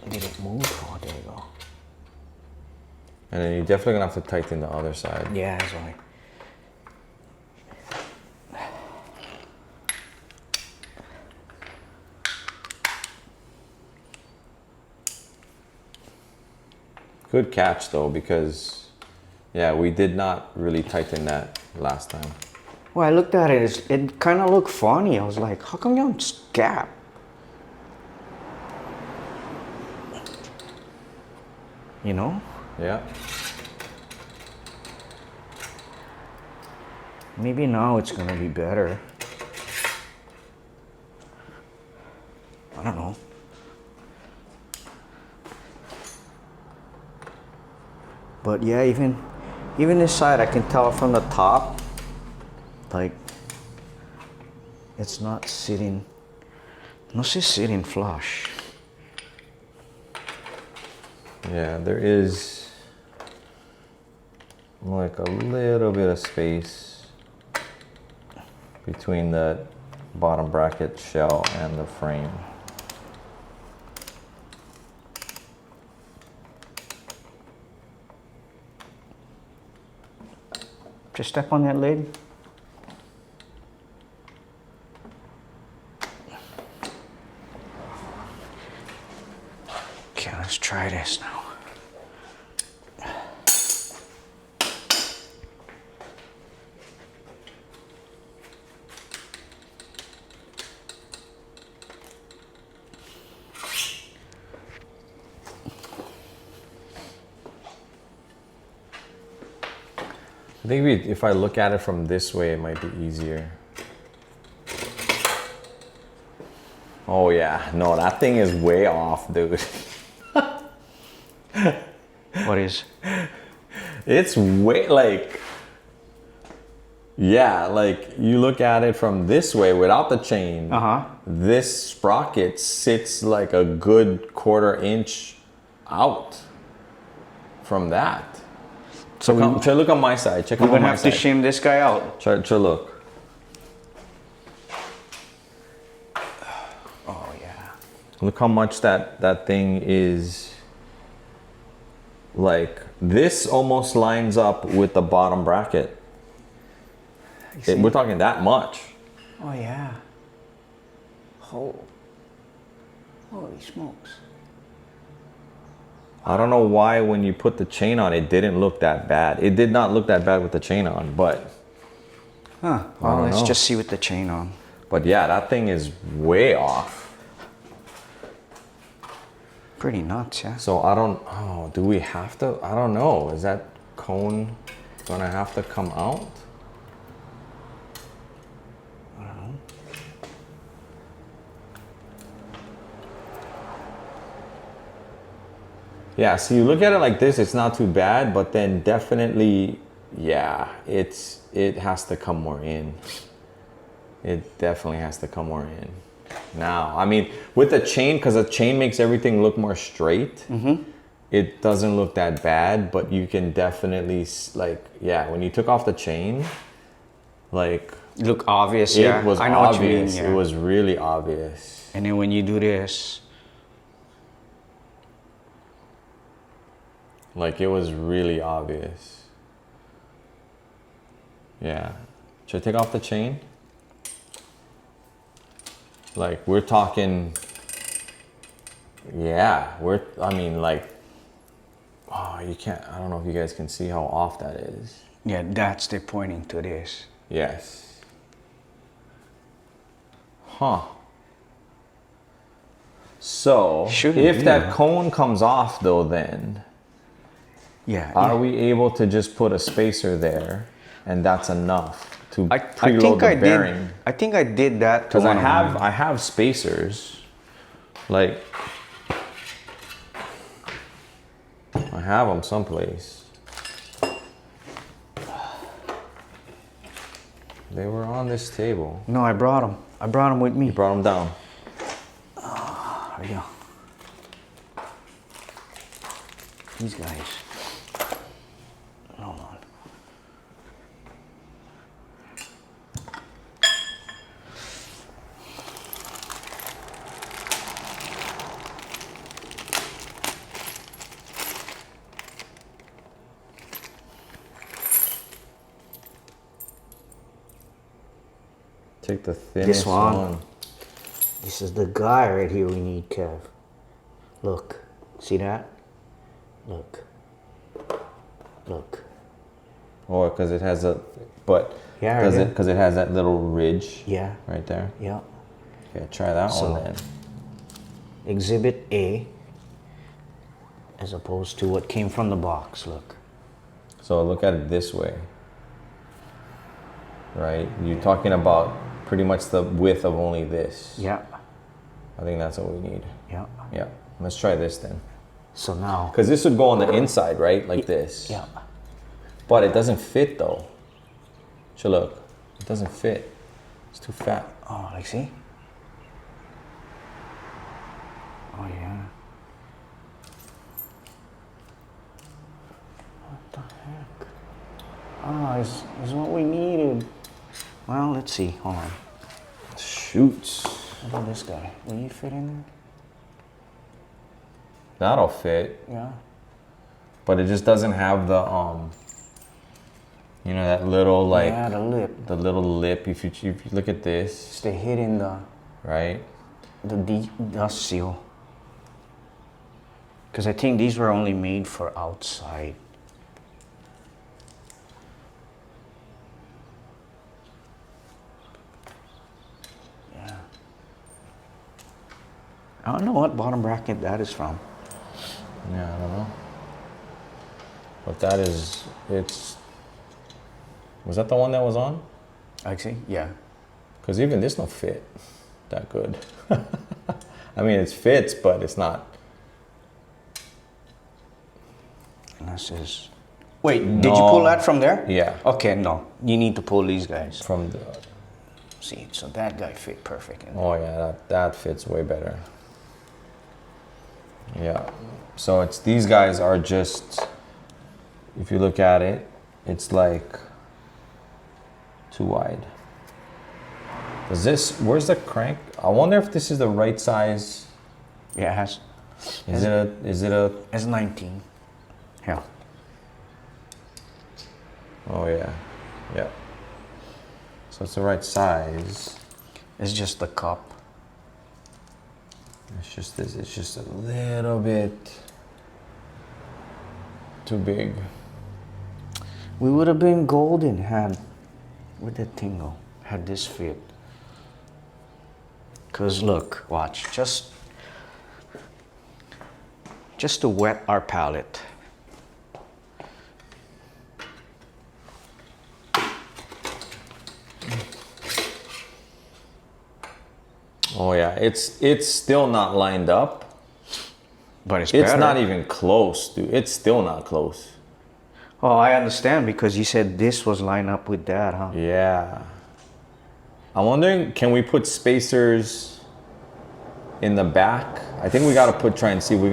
Did it move? Oh, there you go. And then you're definitely gonna have to tighten the other side. Yeah, that's right. Good catch though, because yeah, we did not really tighten that last time. Well, I looked at it, it kind of looked funny. I was like, how come you don't gap? You know? Yeah. Maybe now it's gonna be better. I don't know. But yeah, even this side, I can tell from the top, like, it's not sitting, sitting flush. Yeah, there is like a little bit of space between the bottom bracket shell and the frame. Just step on that lid. Okay, let's try this now. I think if I look at it from this way, it might be easier. Oh yeah, no, that thing is way off, dude. What is? It's way like, yeah, like you look at it from this way without the chain. This sprocket sits like a good 1/4 inch out from that. So try look on my side. Check We're on gonna my have side. to shim this guy out. Try look. Oh yeah. Look how much that thing is. Like this almost lines up with the bottom bracket. We're talking that much. Oh yeah. Holy smokes. I don't know why when you put the chain on, it didn't look that bad. It did not look that bad with the chain on, but. Huh. Well, let's just see with the chain on. But yeah, that thing is way off. Pretty nuts, yeah. So do we have to? I don't know. Is that cone gonna have to come out? I don't know. Yeah, so you look at it like this, it's not too bad, but then definitely, yeah, it has to come more in. It definitely has to come more in. Now, I mean, with the chain, because the chain makes everything look more straight, it doesn't look that bad, but you can definitely, like, yeah, when you took off the chain, like... Look obvious, yeah. It was I know obvious. what you mean, yeah. It was really obvious. And then when you do this... Like, it was really obvious. Yeah. Should I take off the chain? Like, we're talking... Yeah, I mean, like... Oh, you can't... I don't know if you guys can see how off that is. Yeah, that's the pointing to this. Yes. Huh. So, if that cone comes off, though, then... Yeah. Are we able to just put a spacer there and that's enough to I preload think the I bearing. did. I think I did that Because I have spacers, like I have them someplace. They were on this table. No, I brought them. I brought them with me. You brought them down. There we go. These guys. Hold on. Take the thinnest one. This is the guy right here we need, Kev. Look. See that? Look. Look. Oh, because it has a, but Yeah, because it has that little ridge. Yeah. Right there. Yeah. Okay, try that one then. Exhibit A, as opposed to what came from the box. Look. So look at it this way. Right? You're talking about pretty much the width of only this. Yeah. I think that's what we need. Yeah. Yeah. Let's try this then. So now. Because this would go on the inside, right? Like this. Yeah. But it doesn't fit though. So look, it doesn't fit. It's too fat. Oh, like see? Oh yeah. What the heck? Oh, is what we needed. Well, let's see. Hold on. Shoots. What about this guy? Will you fit in there? That'll fit. Yeah. But it just doesn't have the you know, that little like Yeah, the lip. the little lip. If you look at this, It's the hit in the right? dust seal. Because I think these were only made for outside. Yeah. I don't know what bottom bracket that is from. Yeah, I don't know. But that is, it's. Was that the one that was on? Actually, yeah. Because even this don't fit that good. I mean, it fits, but it's not. And this is. Wait, did you pull that from there? Yeah. Okay, no. You need to pull these guys. From the. See, so that guy fit perfect. Oh yeah, that fits way better. Yeah. So it's these guys are just. If you look at it, it's like too wide. Does this? Where's the crank? I wonder if this is the right size. Yeah, it has. Is it a? It's 19. Yeah. Oh yeah, yeah. So it's the right size. It's just the cup. It's just this. It's just a little bit too big. We would have been golden had, where'd that thing go? Had this fit. Cause look, watch, just to wet our palette. Oh yeah, it's still not lined up. But it's It's better. not even close, dude. It's still not close. Oh, I understand because you said this was lined up with that, huh? Yeah. I'm wondering, can we put spacers in the back? I think we gotta try and see if we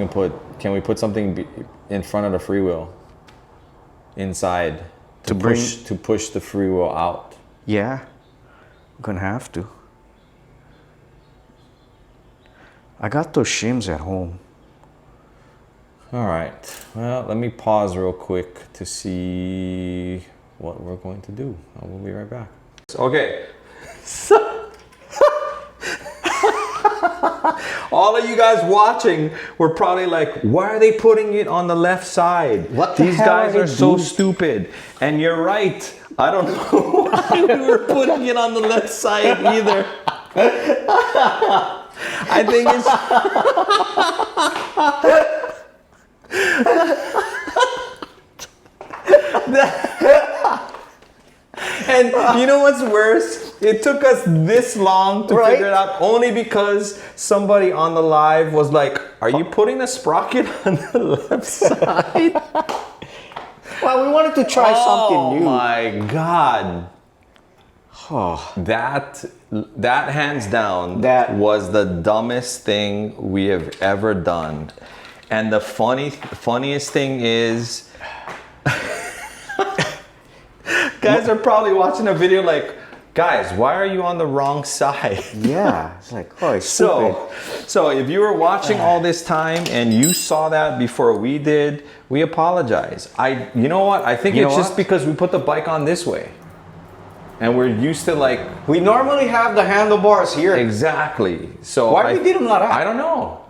can we put something in front of the freewheel? Inside. To push the freewheel out. Yeah, I'm gonna have to. I got those shims at home. All right. Well, let me pause real quick to see what we're going to do. I will be right back. Okay. All of you guys watching were probably like, why are they putting it on the left side? What the These hell guys are are they so doing? stupid. And you're right. I don't know why we were putting it on the left side either. I think it's... You know what's worse? It took us this long to figure it out only because somebody on the live was like, "Are you putting a sprocket on the left side?" Well, we wanted to try something new. Oh my God. Oh, That hands down That- was the dumbest thing we have ever done. And the funniest thing is guys are probably watching a video like, guys, why are you on the wrong side? yeah. It's like, oh, it's stupid. So if you were watching all this time and you saw that before we did, we apologize. You know what? I think You it's know just what? because we put the bike on this way. And we're used to like We normally have the handlebars here. exactly. So Why we did them like that? I don't know.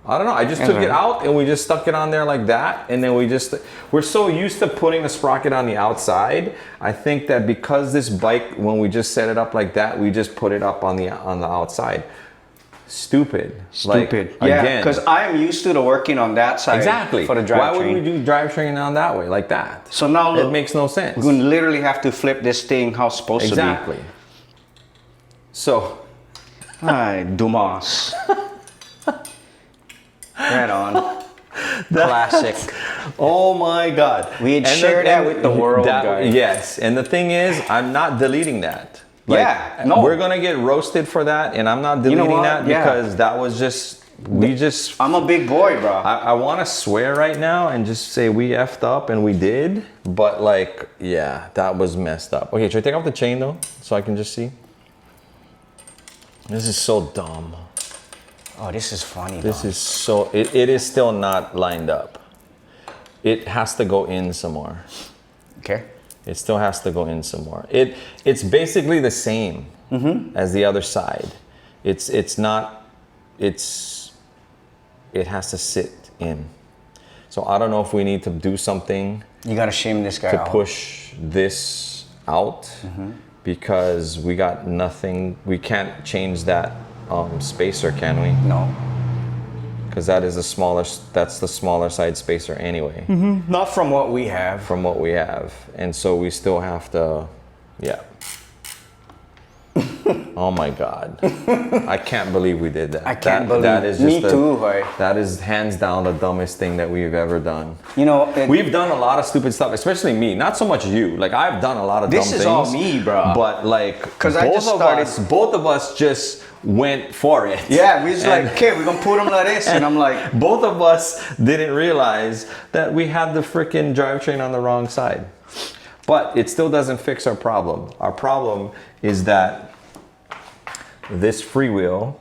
I just took it out and we just stuck it on there like that, and then we're so used to putting the sprocket on the outside. I think that because this bike, when we just set it up like that, we just put it up on the outside. Stupid. Stupid. Like, Yeah, again, because I'm used to the working on that side. exactly. For the Why would we drivetrain. do drivetrain on that way like that? So now it look, makes no sense. we're going to literally have to flip this thing how it's supposed Exactly. So to be. Ay, Dumas. Right on. Classic. oh my God. We had shared that with the world, guys. Yes, and the thing is, I'm not deleting that. Yeah, no. We're gonna get roasted for that, and I'm not deleting what? that Yeah. because that was just, I'm a big boy, bro. I want to swear right now and just say we effed up, and we did, but like, yeah, that was messed up. Okay, should I take off the chain though, so I can just see? This is so dumb. Oh, this is funny. This is so, it is still not lined up. It has to go in some more. Okay. It still has to go in some more. It's basically the same as the other side. It has to sit in. So I don't know if we need to do something You got to shame this guy to out. push this out because we got nothing. We can't change that spacer, can we? No. Because that's the smaller side spacer anyway. Not from what we have. From what we have, and so we still have to, yeah. Oh my God, I can't believe we did that. I can't believe that is Me just too, right? That is hands down the dumbest thing that we've ever done. You know, We've done a lot of stupid stuff, especially me. Not so much you. Like I've done a lot of dumb this things. is all me, bro. But like, 'Cause I just started- both of us just went for it. Yeah, we just And- like, okay, we're gonna put them like this, and I'm like, both of us didn't realize that we had the freaking drivetrain on the wrong side. But it still doesn't fix our problem. Our problem is that this freewheel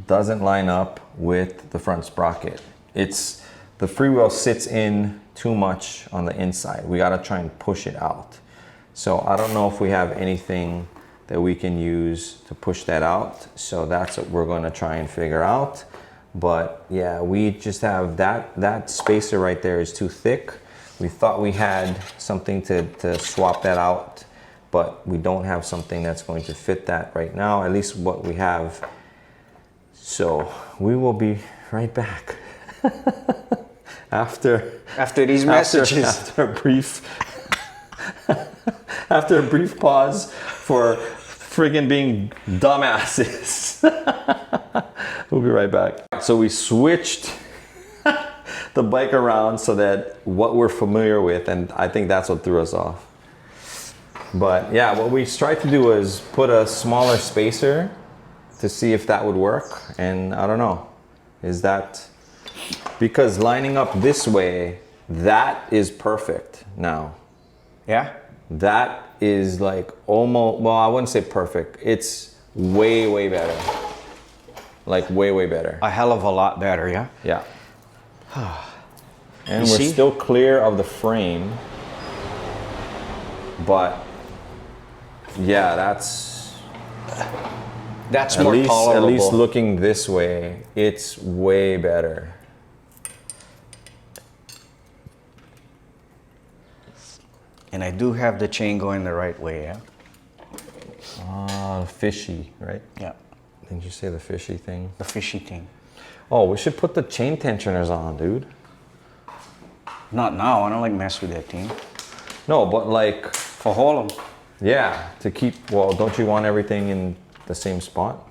doesn't line up with the front sprocket. The freewheel sits in too much on the inside. We gotta try and push it out. So I don't know if we have anything that we can use to push that out. So that's what we're gonna try and figure out. But yeah, we just have that spacer right there is too thick. We thought we had something to swap that out, but we don't have something that's going to fit that right now, at least what we have. So we will be right back after these messages. after a brief after a brief pause for friggin' being dumbasses. We'll be right back. So we switched the bike around so that what we're familiar with, and I think that's what threw us off. But yeah, what we tried to do was put a smaller spacer to see if that would work, and I don't know. Is that because lining up this way, that is perfect now. Yeah. That is like almost, well, I wouldn't say perfect. It's way better. Like way better. A hell of a lot better, yeah. Yeah. And You we're see? still clear of the frame. But yeah, that's more tolerable. at least looking this way, it's way better. And I do have the chain going the right way, yeah? Fishy, right? Yeah. Didn't you say the fishy thing? The fishy thing. Oh, we should put the chain tensioners on, dude. Not now. I don't like mess with that thing. No, but like, For hold 'em. Yeah, to keep, well, don't you want everything in the same spot?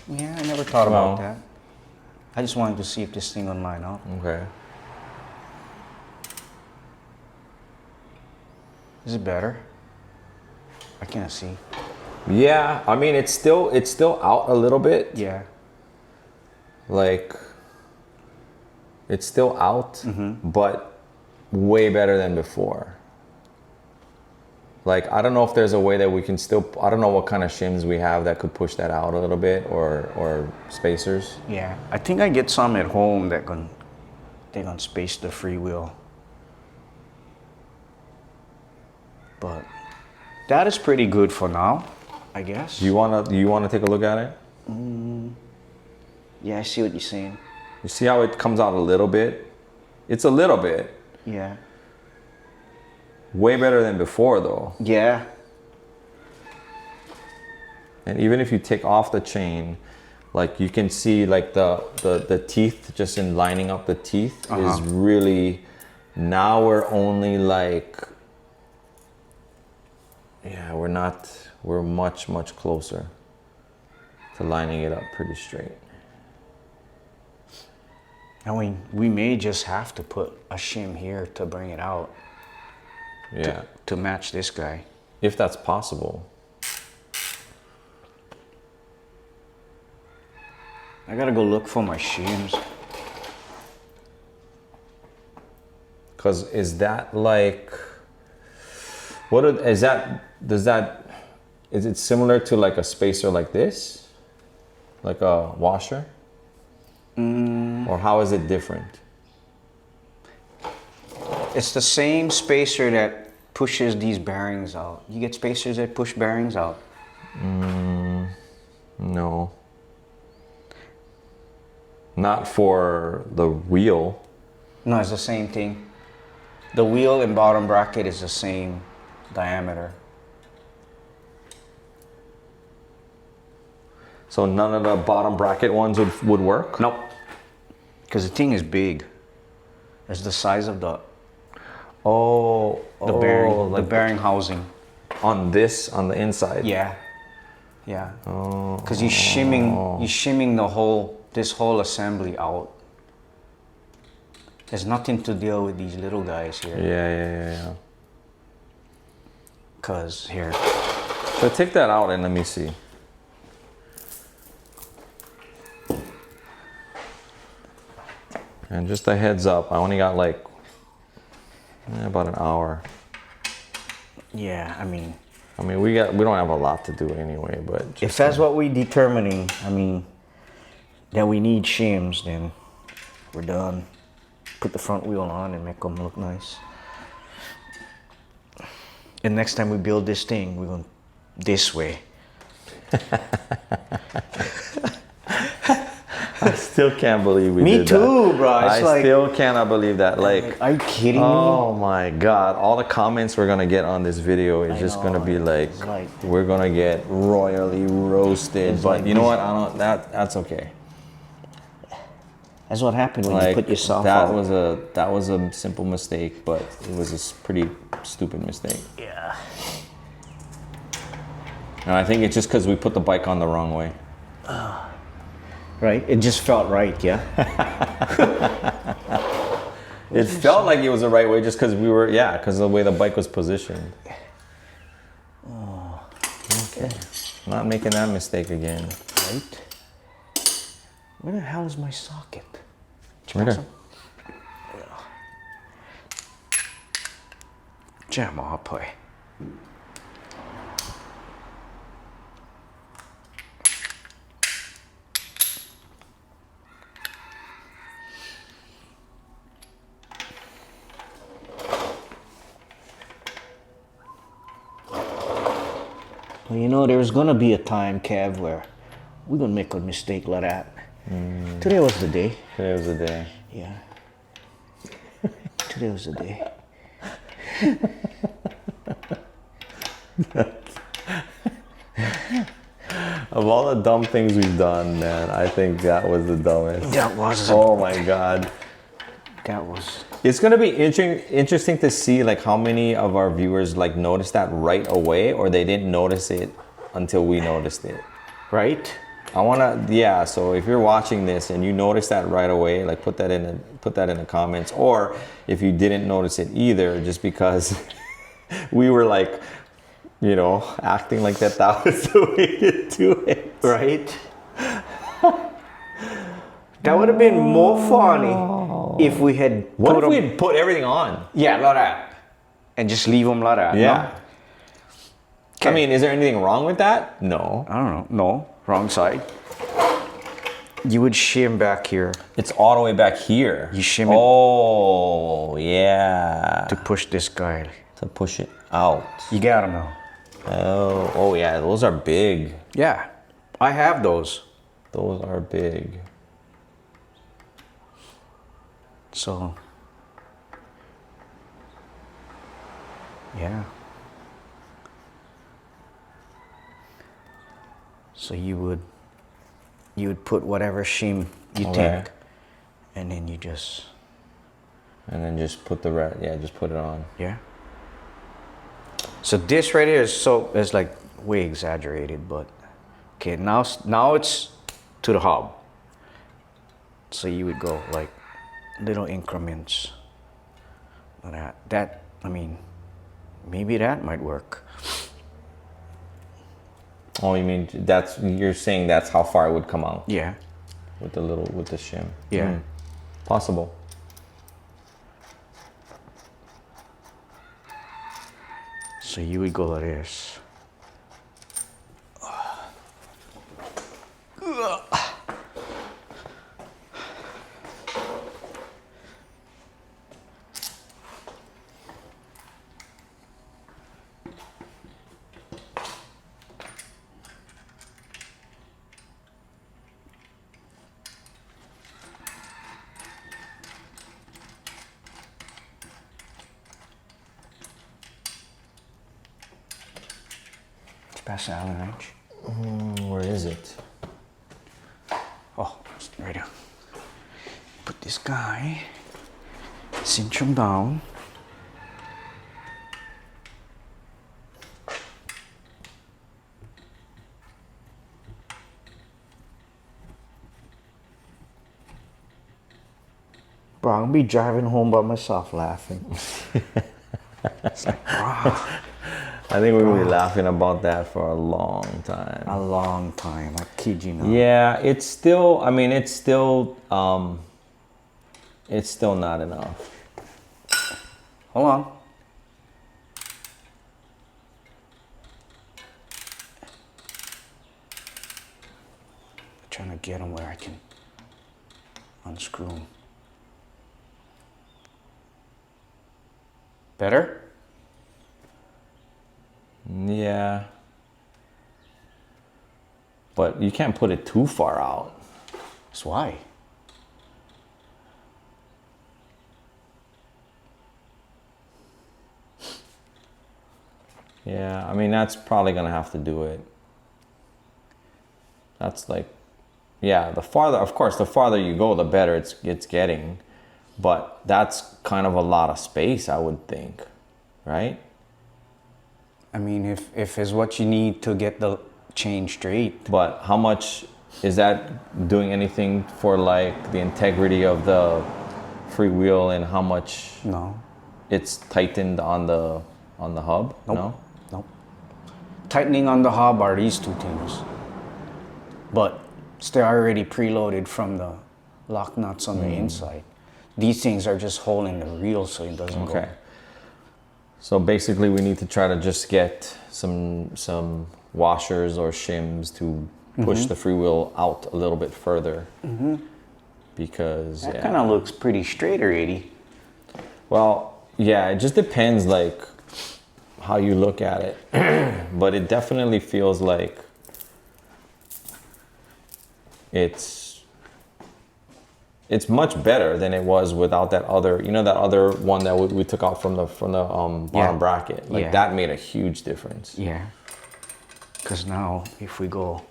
Yeah, I never thought about Well. that. I just wanted to see if this thing would line up. Okay. Is it better? I can't see. Yeah, I mean, it's still out a little bit. Yeah. Like, it's still out, but way better than before. Like, I don't know if there's a way that we can still, I don't know what kind of shims we have that could push that out a little bit, or spacers. Yeah. I think I get some at home that they gonna space the freewheel. But that is pretty good for now, I guess. Do you wanna take a look at it? Yeah, I see what you're saying. You see how it comes out a little bit? It's a little bit. Yeah. Way better than before though. Yeah. And even if you take off the chain, like you can see like the teeth, just in lining up the teeth is really, now we're only like, yeah, we're much closer to lining it up pretty straight. I mean, we may just have to put a shim here to bring it out. Yeah. To match this guy. If that's possible. I gotta go look for my shims. Cause is that like, is it similar to like a spacer like this? Like a washer? Or how is it different? It's the same spacer that pushes these bearings out. You get spacers that push bearings out? No. Not for the wheel. No, it's the same thing. The wheel and bottom bracket is the same diameter. So none of the bottom bracket ones would work? Nope. Because the thing is big. It's the size of the bearing, like the bearing housing. on the inside. Yeah. Yeah. Because you're shimming this whole assembly out. There's nothing to deal with these little guys here. Yeah. Cause here. So take that out and let me see. And just a heads up, I only got like about an hour. Yeah, I mean, we don't have a lot to do anyway, but just, if that's what we're determining, that we need shims, then we're done. Put the front wheel on and make them look nice. And next time we build this thing, we're going this way. I still can't believe we Me did too, that. bro. It's I still cannot believe that. Like, are you kidding me? Oh my God! All the comments we're gonna get on this video is just gonna be like, we're gonna get royally roasted. But like you know what? That's okay. That's what happened when you put yourself that out. That was a simple mistake, but it was a pretty stupid mistake. Yeah. And I think it's just because we put the bike on the wrong way. Right? It just felt right, yeah? It felt like it was the right way just because because of the way the bike was positioned. Oh, Okay. Not making that mistake again. right? Where the hell is my socket? Right there. Jam up, boy. Well, you know, there's gonna be a time, Kev, where we're gonna make a mistake like that. Today was the day. Today was the day. Yeah. Today was the day. Of all the dumb things we've done, man, I think that was the dumbest. That was. Oh my God. That was. It's gonna be interesting to see like how many of our viewers like noticed that right away, or they didn't notice it until we noticed it. Right? I wanna, yeah. So if you're watching this and you notice that right away, like put that in the comments. Or if you didn't notice it either, just because we were like, you know, acting like that was the way to do it. Right? That would have been more funny if we had What if we had put everything on? Yeah, like that. And just leave them like that. Yeah. No? I mean, is there anything wrong with that? No. I don't know. No. Wrong side. You would shim back here. It's all the way back here. You shim it. Oh, yeah. To push this guy. To push it out. You got him now. Oh, yeah. Those are big. Yeah. I have those. Those are big. So. Yeah. So you would put whatever shim you think, and then you just. And then just put the red. Yeah, just put it on. Yeah. So this right here is like way exaggerated, but okay. Now it's to the hub. So you would go like little increments. Like that. I mean, maybe that might work. Oh, you mean you're saying that's how far it would come out? Yeah. With the shim. Yeah. Possible. So you would go like this. Pass the Allen wrench. Where is it? Oh, it's right here. Put this guy, cinch him down. Bro, I'm gonna be driving home by myself laughing. It's like, bro. I think we were laughing about that for a long time. A long time, I kid you not. Yeah, it's still not enough. Hold on. I'm trying to get them where I can unscrew them. Better? Yeah. But you can't put it too far out. That's why. Yeah, I mean, that's probably gonna have to do it. That's like, yeah, the farther you go, the better it's getting. But that's kind of a lot of space, I would think, right? I mean, if it's what you need to get the chain straight. But how much is that doing anything for like the integrity of the freewheel and how much No. it's tightened on the hub? Nope. No? Nope. Tightening on the hub are these two things. But they're already preloaded from the lock nuts on the inside. These things are just holding the reel so it doesn't go. So basically we need to try to just get some washers or shims to push the freewheel out a little bit further. Because That kind of looks pretty straight already. Well, yeah, it just depends like how you look at it. But it definitely feels like it's much better than it was without that other, that other one that we took out from the bottom bracket. Like that made a huge difference. Yeah. Because now if we go.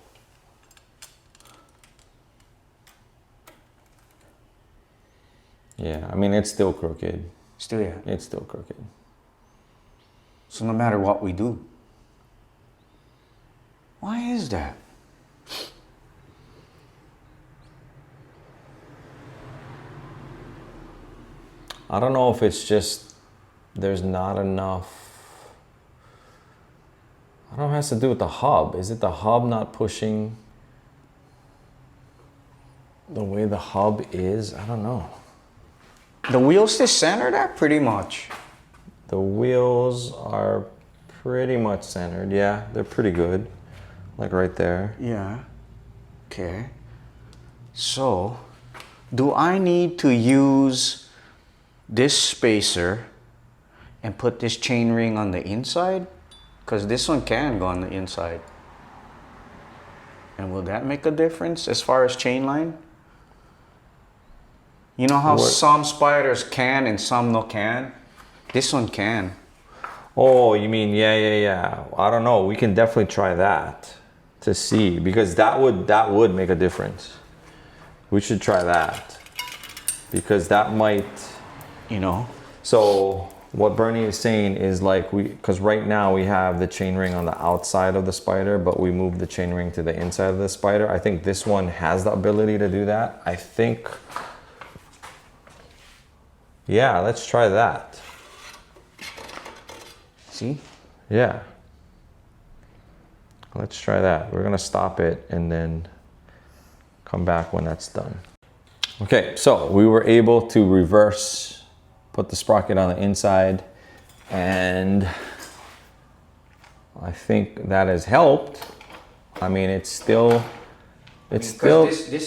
Yeah, I mean, it's still crooked. Still, yeah. It's still crooked. So no matter what we do. Why is that? I don't know if it's just there's not enough. I don't know if it has to do with the hub. Is it the hub not pushing the way the hub is? I don't know. The wheels stay centered there pretty much. The wheels are pretty much centered. Yeah, they're pretty good. Like right there. Yeah. Okay. So, do I need to use this spacer and put this chain ring on the inside? Because this one can go on the inside. And will that make a difference as far as chain line? You know how some spiders can and some no can? This one can. Oh, you mean, yeah. I don't know. We can definitely try that to see, because that would make a difference. We should try that because that might, You know? so what Bernie is saying is like because right now we have the chain ring on the outside of the spider, but we move the chain ring to the inside of the spider. I think this one has the ability to do that. I think, yeah, let's try that. See? Yeah. Let's try that. We're gonna stop it and then come back when that's done. Okay, so we were able to reverse, put the sprocket on the inside, and I think that has helped. I mean, it's still, This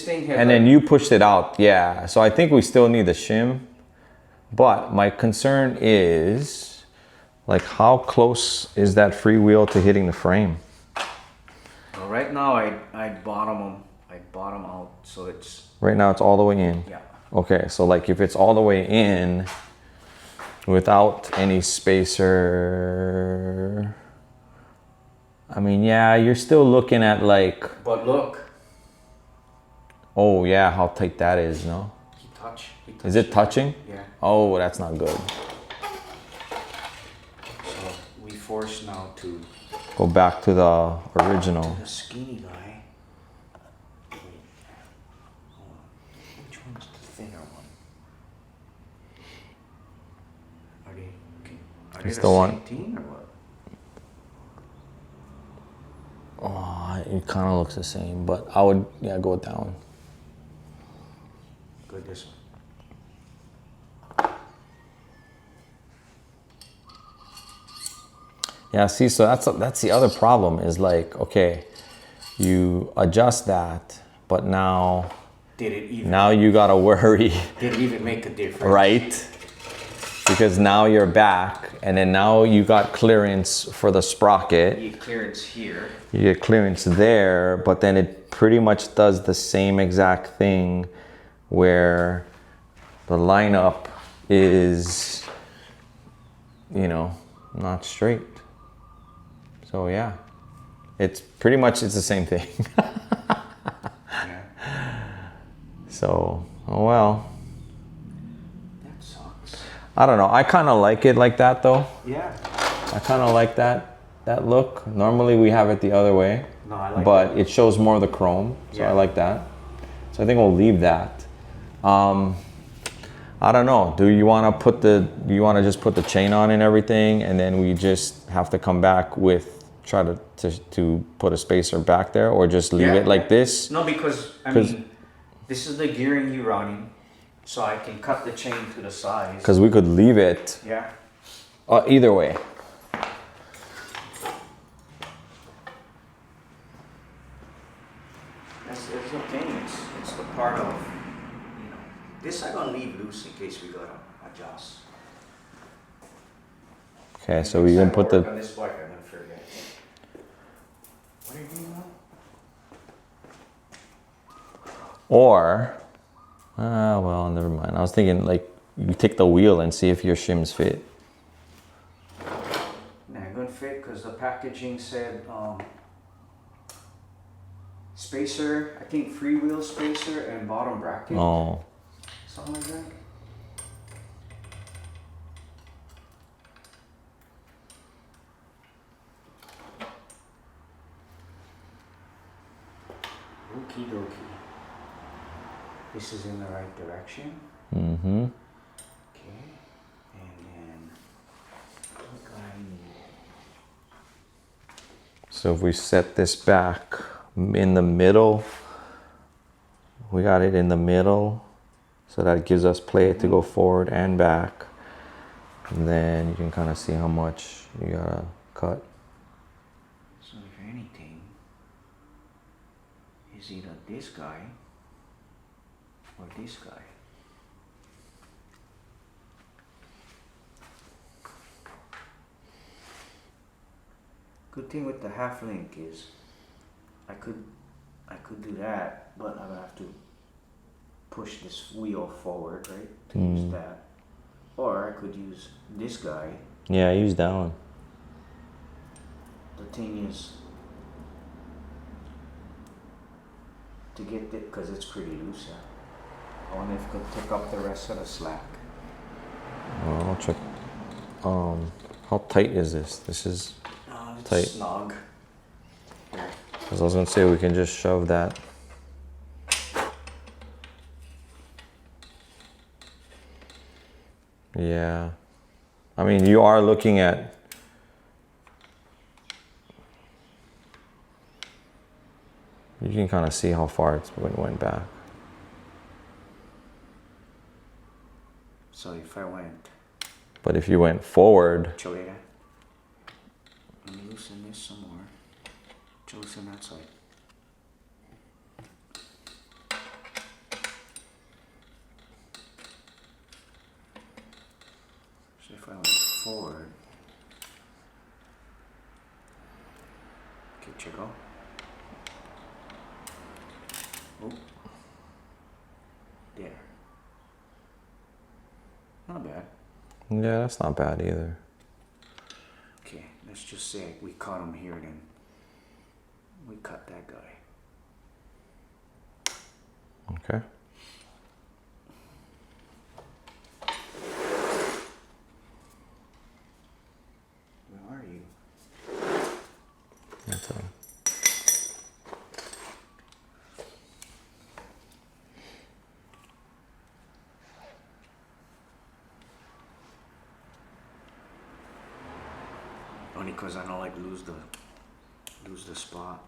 thing had and then you pushed it out, yeah. So I think we still need the shim, but my concern is, like, how close is that freewheel to hitting the frame? Well, right now I bottom them. I bottom out so it's, Right now it's all the way in. yeah. Okay, so like if it's all the way in without any spacer, I mean, yeah, you're still looking at like, But look, oh yeah, how tight that is, no? he touched Is it touching? Yeah. Oh, that's not good. So we force now to Go back to the original. the skinny guy. Wait, hold on. Which one's the thinner one? Are they It's the the one- same team or what? Oh, it kind of looks the same, but I would, yeah, go down. Good, this one. Yeah, see, so that's the other problem is like, okay, you adjust that, but now Did it even? now you gotta worry, Did it even make a difference? right? Because now you're back, and then now you got clearance for the sprocket. You get clearance here. You get clearance there, but then it pretty much does the same exact thing where the lineup is, you know, not straight. So yeah, it's pretty much, it's the same thing. Yeah. So, oh well. That sucks. I don't know. I kind of like it like that though. Yeah. I kind of like that look. Normally we have it the other way, No, I like but it shows more of the chrome. So Yeah. I like that. So I think we'll leave that. I don't know. Do you want to just put the chain on and everything, and then we just have to come back with try to put a spacer back there, or just leave it like this? No, because I 'Cause- mean, this is the gearing you're running, so I can cut the chain to the size. Because we could leave it Yeah. either way. That's the thing. It's the part of, you know, this I'm gonna leave loose in case we gotta adjust. Okay, so we can put on the, this bike, I'm gonna forget. What are you doing now? or, well, never mind. I was thinking like you take the wheel and see if your shims fit. Nah, I'm gonna fit because the packaging said spacer, I think freewheel spacer and bottom bracket, Oh, something like that. This is in the right direction. Mm-hmm. Okay. And then what do I need? So if we set this back in the middle, we got it in the middle, so that gives us play to go forward and back. And then you can kind of see how much you gotta cut. So if anything, is either this guy or this guy. Good thing with the half link is I could do that, but I would have to push this wheel forward, right? To use that. Or I could use this guy. Yeah, use that one. The thing is to get it, because it's pretty loose. Yeah. I wonder if it could pick up the rest of the slack. I'll check. How tight is this? This is It's tight. snug. Because I was gonna say we can just shove that. Yeah. I mean, you are looking at. You can kind of see how far it went back. So if I went, But if you went forward, Cholera, let me loosen this some more. Loosen that side. So if I went forward, okay, check out. Oh, there. Not bad. yeah, that's not bad either. Okay, let's just say we caught him here then. We cut that guy. Okay. Where are you? That's all. Only because I don't like lose the spot.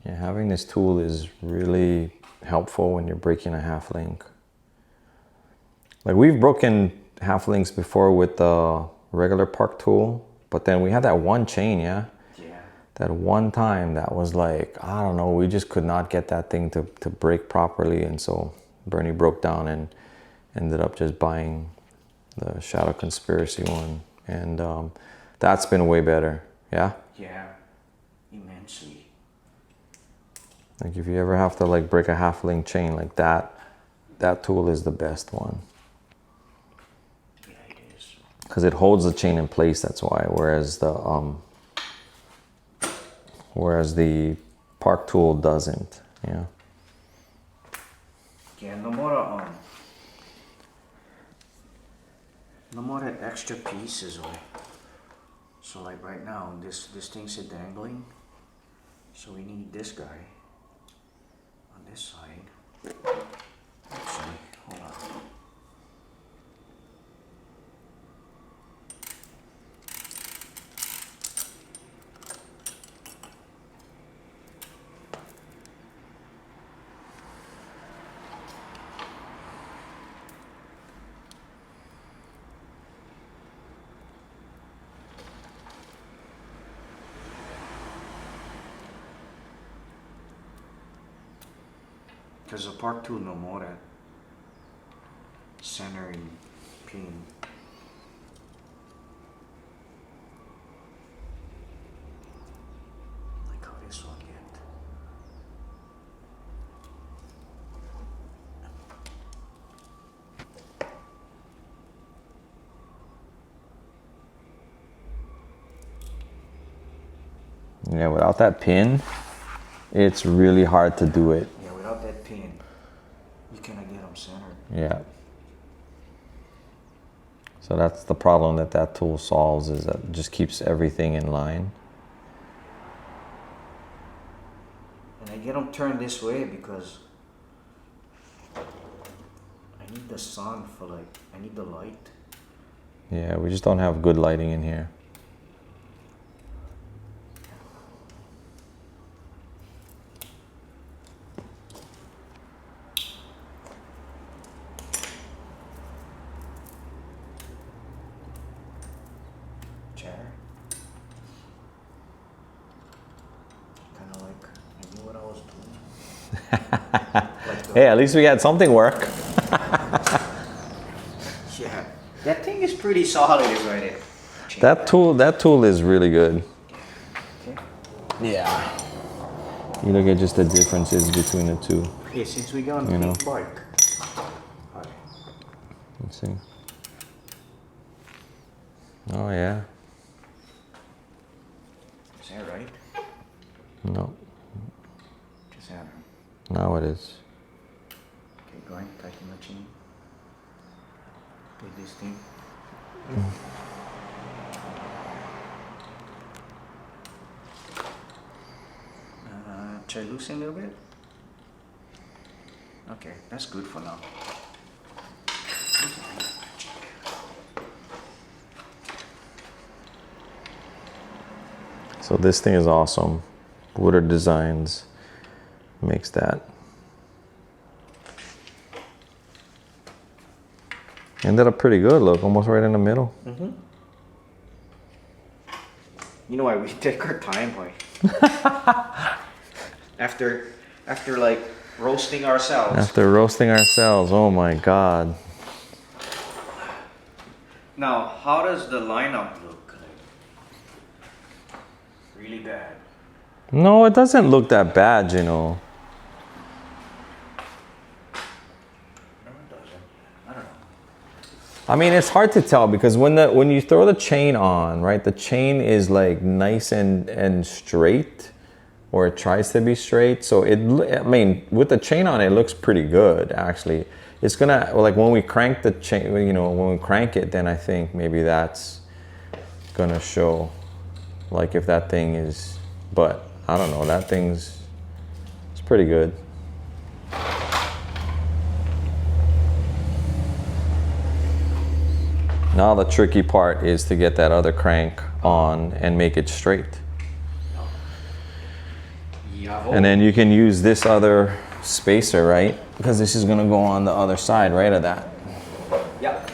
Yeah, having this tool is really helpful when you're breaking a half link. Like we've broken half links before with the regular park tool, but then we had that one chain, yeah? Yeah. That one time that was like, I don't know, we just could not get that thing to break properly. And so Bernie broke down and ended up just buying the Shadow Conspiracy one. And that's been way better, yeah? Yeah, immensely. Like if you ever have to like break a half link chain like that tool is the best one. Yeah, it is. Because it holds the chain in place, that's why. Whereas the park tool doesn't, yeah. Yeah, no more that extra pieces, way. So like right now, this thing's dangling. So we need this guy on this side. Actually, hold on. Because the park tool no more that centering pin. this one yet. Yeah, without that pin, it's really hard to do it. Yeah, without that pin, you cannot get them centered. Yeah. So that's the problem that tool solves, is that it just keeps everything in line. And I get them turned this way because I need the sun for like, I need the light. Yeah, we just don't have good lighting in here. Chair. Kind of like, I knew what I was doing. Like the, Hey, at least we had something work. yeah, that thing is pretty solid right there. Change That tool is really good. Okay. Yeah. You look at just the differences between the two. Okay, since we got on You know. the bike. Alright. Let's see. Oh yeah. Is that right? No. Just have Now it is. Okay, go ahead, tighten the chain. Take this thing. Try loosen a little bit. Okay, that's good for now. So this thing is awesome. Woodard Designs makes that. Ended up pretty good, look, almost right in the middle. Mm-hmm. You know why we take our time, boy. after like roasting ourselves. After roasting ourselves, oh my God. Now, how does the lineup look? Really bad. No, it doesn't look that bad, you know. No, it doesn't. I don't know. I mean, it's hard to tell because when you throw the chain on, right, the chain is like nice and straight, or it tries to be straight. So I mean, with the chain on, it looks pretty good actually. It's gonna, like when we crank the chain, you know, when we crank it, then I think maybe that's gonna show, like if that thing is, but I don't know, that thing's, it's pretty good. Now the tricky part is to get that other crank on and make it straight. And then you can use this other spacer, right? Because this is gonna go on the other side, right, of that. Yeah.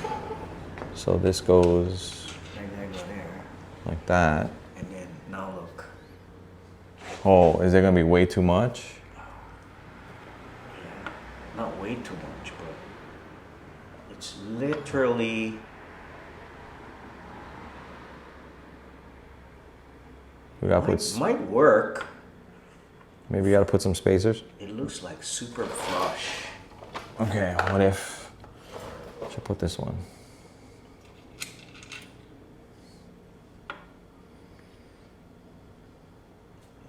So this goes Like that, go there. like that. And then now look. Oh, is it gonna be way too much? Yeah. Not way too much, but it's literally. We gotta put, Might work. maybe we gotta put some spacers. It looks like super flush. Okay, what if, should put this one.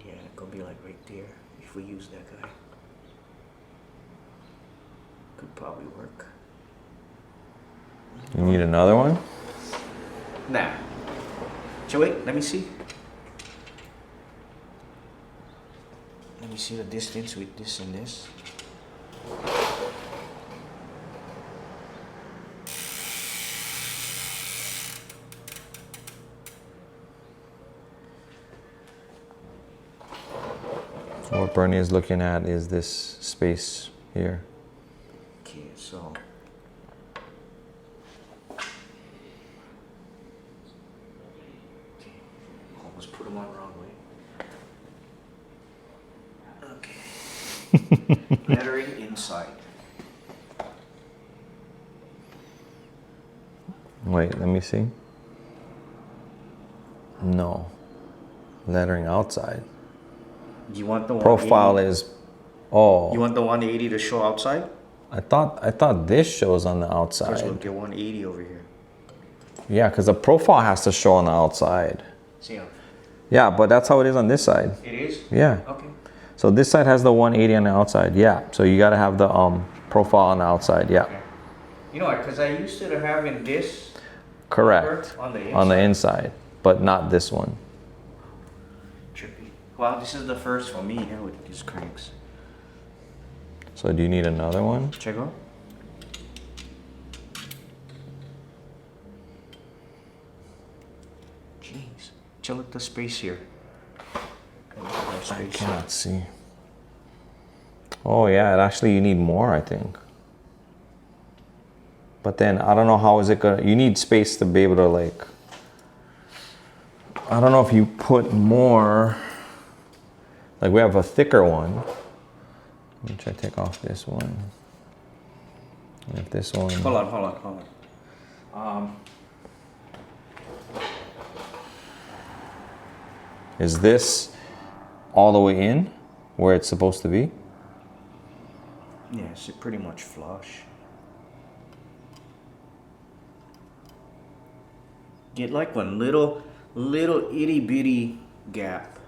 Yeah, it could be like right there if we use that guy. Could probably work. You need another one? Nah. So wait, let me see. Let me see the distance with this and this. So what Bernie is looking at is this space here. Okay, so. Okay, almost put them on the wrong way. Okay. Lettering inside. Wait, let me see. No. Lettering outside. You want the 180? Profile is, oh. You want the 180 to show outside? I thought this shows on the First we'll outside. get 180 over here. Yeah, because the profile has to show on the outside. See? Yeah, but that's how it is on this side. It is? Yeah. Okay. So this side has the 180 on the outside. Yeah. So you got to have the profile on the outside. Yeah. Okay. You know what? Because I used to having this. Correct. On the inside. On the inside, but not this one. Trippy. Wow, this is the first for me here with these cranks. So do you need another one? Check out. Jeez. Chill at the space here. I cannot see. Oh yeah, actually you need more, I think. But then I don't know how is it gonna. You need space to be able to like. I don't know if you put more. Like we have a thicker one. Let me try to take off this one. And if this one. Hold on. Is this all the way in where it's supposed to be? Yes, it's pretty much flush. Get like one little itty bitty gap.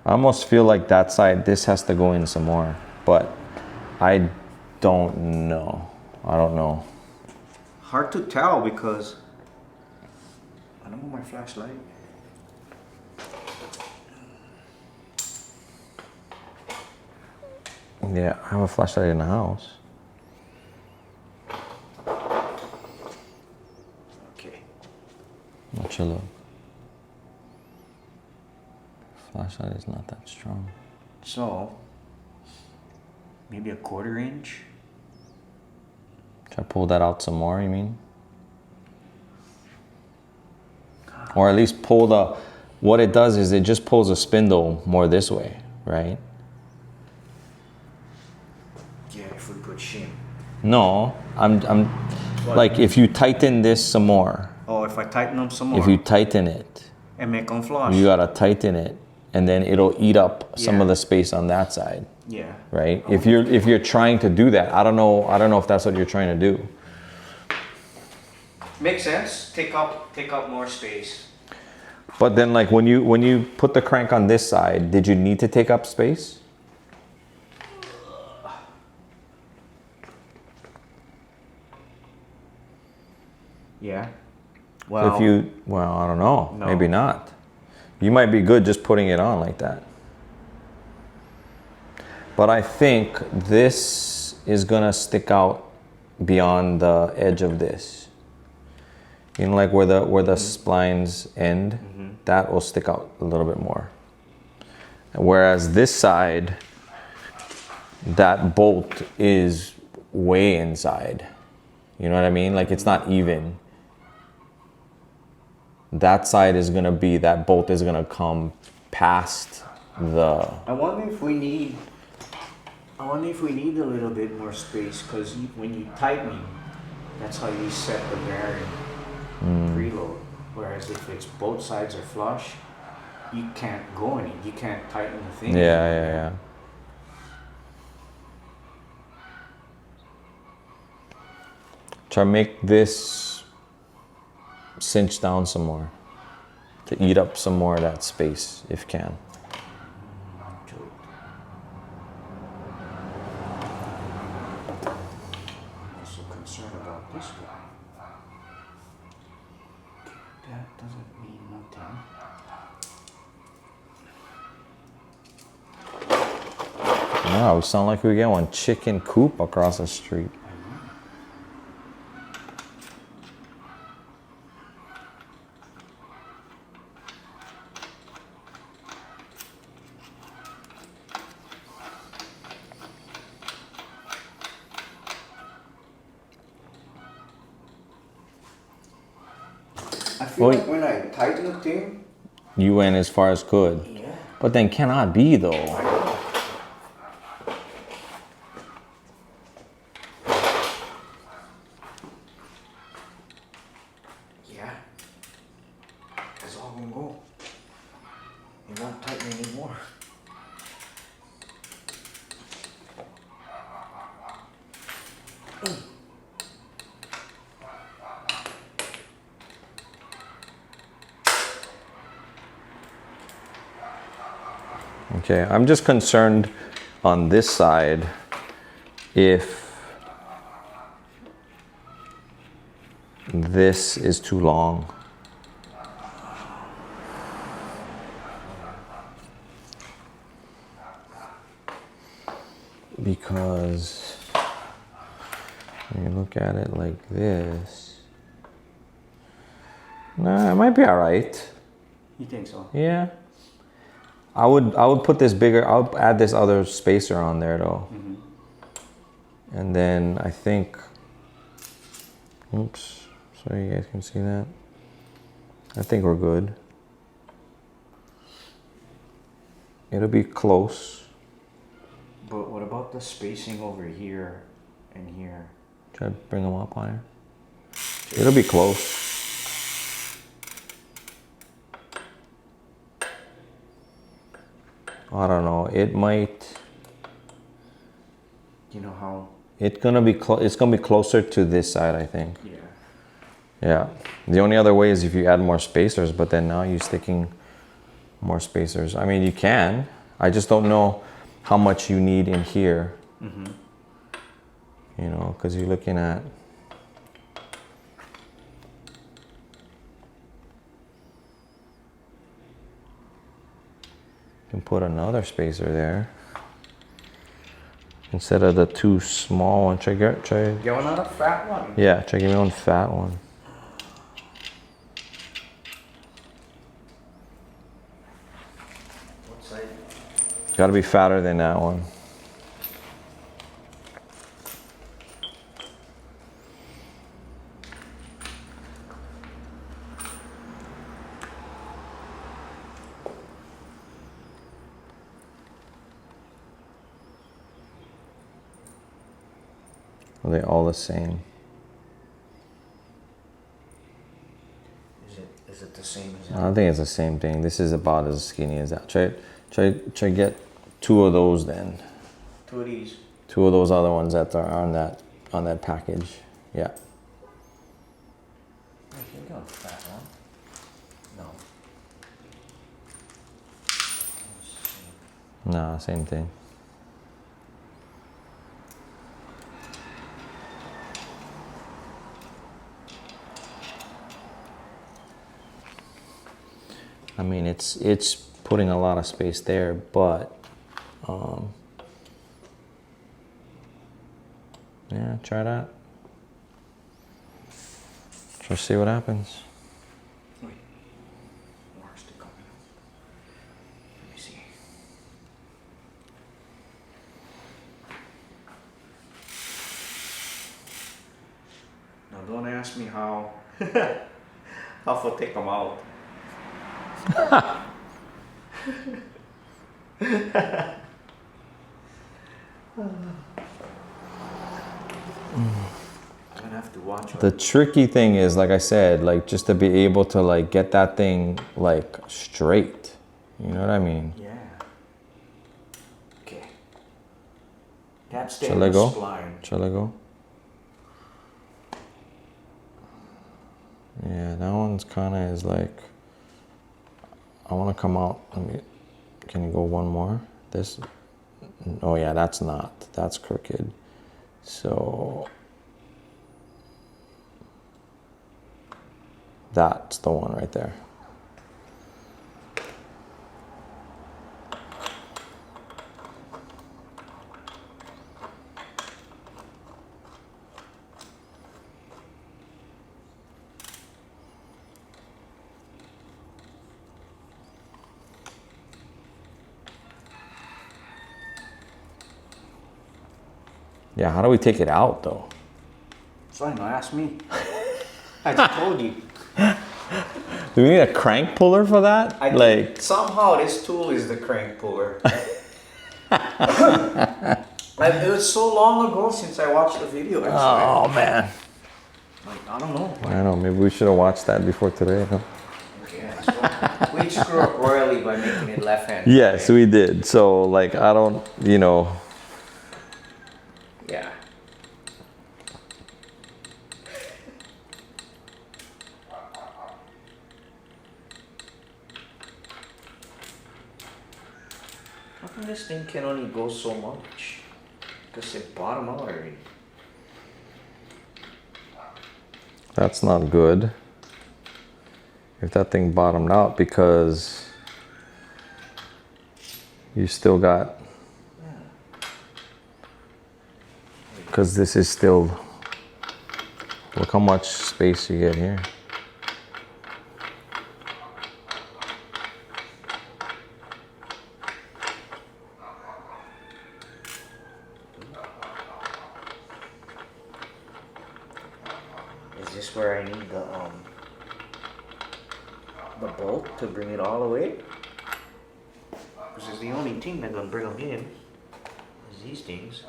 I almost feel like that side, this has to go in some more, but I don't know. I don't know. Hard to tell because I don't know my flashlight. Yeah, I have a flashlight in the house. Okay. Let you look. Flashlight is not that strong. So maybe a 1/4 inch. Try to pull that out some more, you mean? Or at least pull the, what it does is it just pulls the spindle more this way, right? Yeah, if we put shim. No, I'm like if you tighten this some more, Oh, if I tighten them some more. if you tighten it, and make them flush. you gotta tighten it and then it'll eat up some Yeah. of the space on that side, Yeah. right? If you're trying to do that, I don't know if that's what you're trying to do. Makes sense. Take up more space. But then like when you put the crank on this side, did you need to take up space? Yeah. Well, I don't know, No. maybe not. You might be good just putting it on like that. But I think this is gonna stick out beyond the edge of this. You know, like where the splines end, that will stick out a little bit more. Whereas this side, that bolt is way inside. You know what I mean? Like it's not even. That side is gonna be, that bolt is gonna come past the. I wonder if we need a little bit more space because when you tighten, that's how you set the bearing preload. Whereas if it's both sides are flush, you can't go any. You can't tighten the thing. Yeah. Try to make this cinch down some more to eat up some more of that space if you can. I'm also concerned about this one. That doesn't mean nothing. Wow, we sound like we get one chicken coop across the street. I feel Wait. like when I tighten the thing, You went as far as could. yeah. But then cannot be though. Yeah. That's all gonna go. Okay, I'm just concerned on this side if this is too long. Because when you look at it like this, nah, it might be all right. You think so? Yeah. I would put this bigger, I would add this other spacer on there though. And then I think, oops, so you guys can see that. I think we're good. It'll be close. But what about the spacing over here and here? Try to bring them up higher. It'll be close. I don't know. It might. You know how? It's gonna be closer to this side, I think. Yeah. Yeah. The only other way is if you add more spacers, but then now you're sticking more spacers. I mean, you can. I just don't know how much you need in here. You know, because you're looking at. You can put another spacer there instead of the two small ones. Try. Get another fat one. Yeah, try give me one fat one. What side? Got to be fatter than that one. Are they all the same? Is it the same as I that? don't think it's the same thing. This is about as skinny as that. Try get two of those then. Two of these. Two of those other ones that are on that package. Yeah. I think I'll fat one. No. Nah, same thing. I mean, it's putting a lot of space there, but yeah, try that. Just see what happens. Wait. More stick coming up. Let me see. Now don't ask me how to take them out. I'm gonna have to watch The tricky thing is, like I said, like just to be able to like get that thing like straight. You know what I mean? Yeah. Okay. That's Shall I go? spline. Shall I go? Yeah, that one's kind of is like. I want to come out. Can you go one more? This. Oh yeah, that's not. That's crooked. So. That's the one right there. Yeah, how do we take it out though? Fine, now ask me. I just told you. Do we need a crank puller for that? I think somehow this tool is the crank puller. It was so long ago since I watched the video. I swear. Oh man. Like, I don't know. I don't know, maybe we should have watched that before today, huh? Okay, that's why We screw up royally by making it left-handed. Yes, we did. So like, I don't, you know. Yeah. How come this thing can only go so much? Because it bottom out already. That's not good. If that thing bottomed out, because you still got, because this is still, look how much space you get here. Is this where I need the bolt to bring it all the way? Because it's the only thing that's gonna bring them in. Is these things.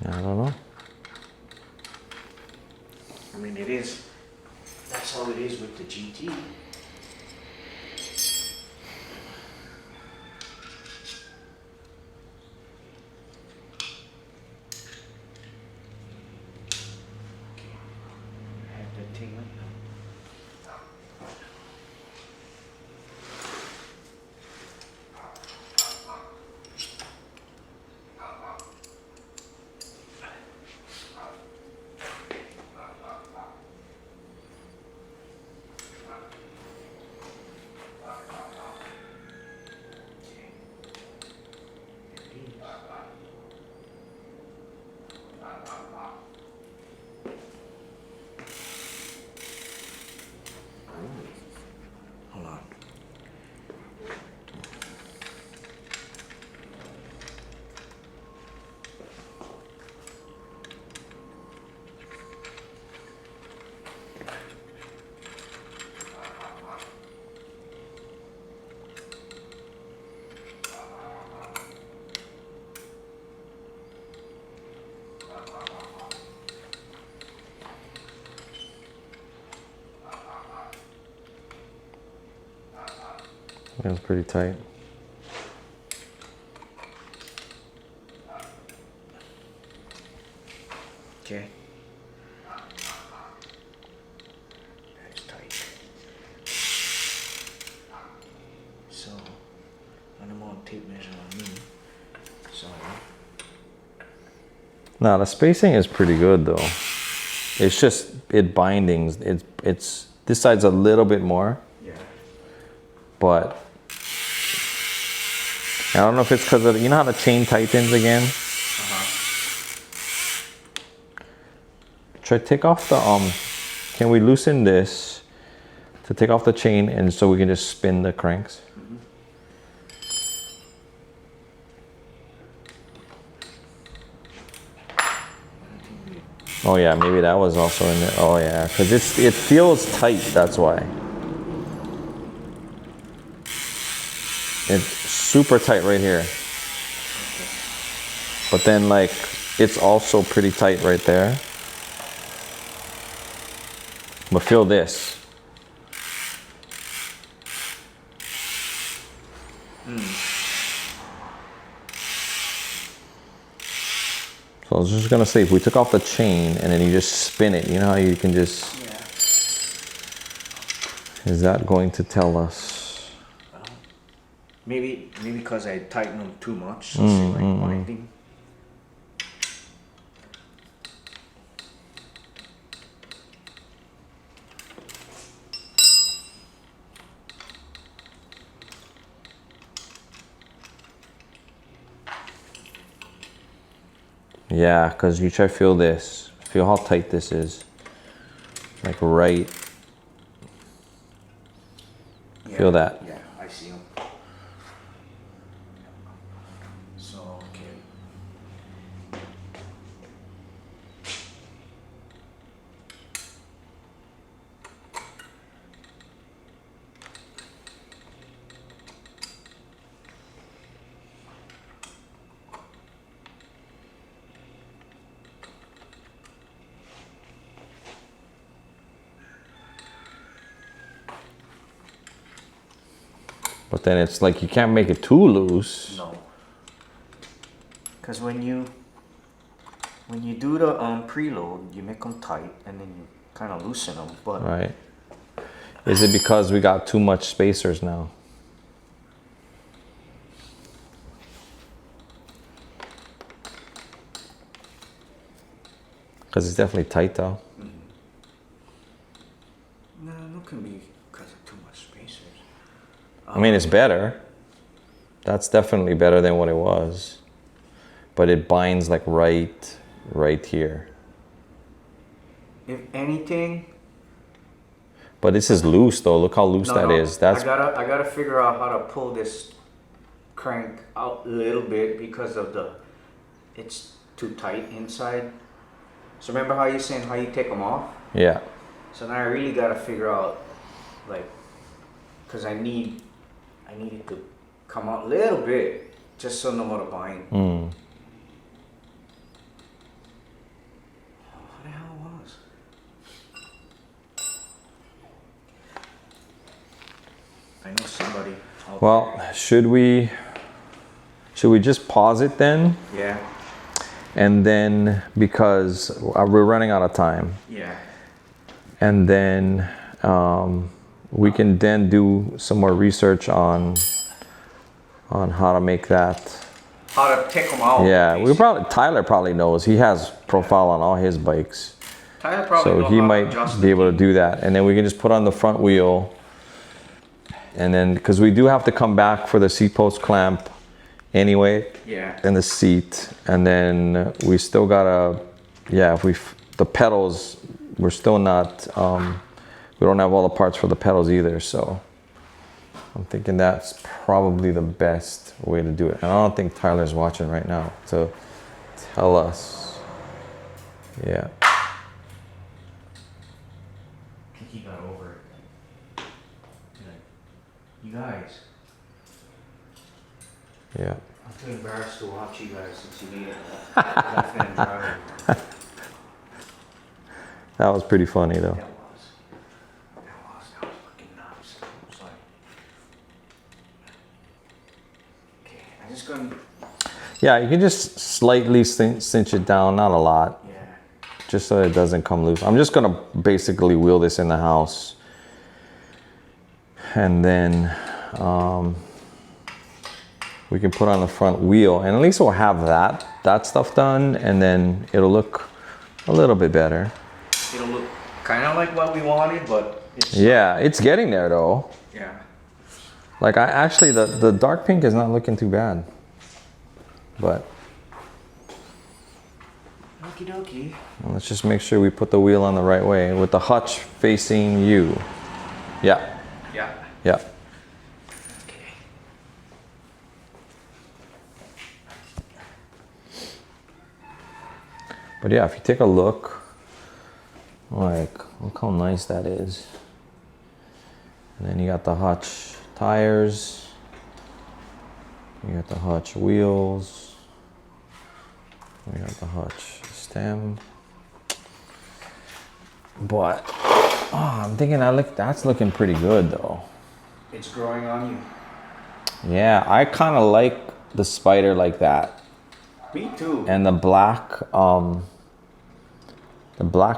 I don't know. I mean, it is. That's how it is with the GT. Have that thing like that. Hold on. It was pretty tight. Okay. That's tight. So, I'm on tape measure on me. Sorry. Now the spacing is pretty good though. It's just it bindings. It's this side's a little bit more, Yeah. but I don't know if it's because of, you know how the chain tightens again. Try to take off the Can we loosen this to take off the chain and so we can just spin the cranks? Oh yeah, maybe that was also in there. Oh yeah, because it feels tight. That's why. It's super tight right here. But then like it's also pretty tight right there. But feel this. So I was just gonna say, if we took off the chain and then you just spin it, you know how you can just, Yeah. is that going to tell us? Maybe because I tightened them too much. So it's like binding. Yeah, because you try to feel this. Feel how tight this is. Like right. Yeah. Feel that. Yeah, I see them. So, okay. But then it's like you can't make it too loose. No. Because when you do the preload, you make them tight and then you kind of loosen them. But Right. Is it because we got too much spacers now? Because it's definitely tight though. no, it can be because of too much spacers. I mean, it's better. That's definitely better than what it was. But it binds like right here. If anything, But this is loose though. Look how loose that is. That's I gotta figure out how to pull this crank out a little bit because of it's too tight inside. So remember how you're saying how you take them off? yeah. So now I really gotta figure out, like, cause I need it to come out a little bit, just so no more to bind. Mm. What the hell was? I know somebody. Well, should we just pause it then? Yeah. And then, because we're running out of time, Yeah. and then we can then do some more research on how to make that. How to take them out. Yeah, basically. Tyler probably knows. He has profile on all his bikes, Tyler probably so know he how to might adjust be the able to key. do that. And then we can just put on the front wheel, and then because we do have to come back for the seat post clamp anyway. Yeah. And the seat, and then we still gotta, the pedals, we're still not, we don't have all the parts for the pedals either, so I'm thinking that's probably the best way to do it. And I don't think Tyler's watching right now to tell us. Yeah. I think he got over it. You guys, Yeah. I'm too embarrassed to watch you guys since you need it. Left-hand driver. That was pretty funny though. That was fucking nuts. It was like, okay, I'm just gonna, Yeah, you can just slightly cinch it down, not a lot, yeah. just so it doesn't come loose. I'm just gonna basically wheel this in the house, and then we can put on the front wheel, and at least we'll have that stuff done, and then it'll look a little bit better. It'll look kind of like what we wanted, but it's, Yeah, it's getting there though. yeah. Like the dark pink is not looking too bad, but Okie dokie. let's just make sure we put the wheel on the right way with the hutch facing you. Yeah, Yeah. yeah. Okay. But yeah, if you take a look, look how nice that is. And then you got the Hutch tires. You got the Hutch wheels. We got the Hutch stem. But I'm thinking that's looking pretty good though. It's growing on you. Yeah, I kind of like the Spider like that. Me too. And the black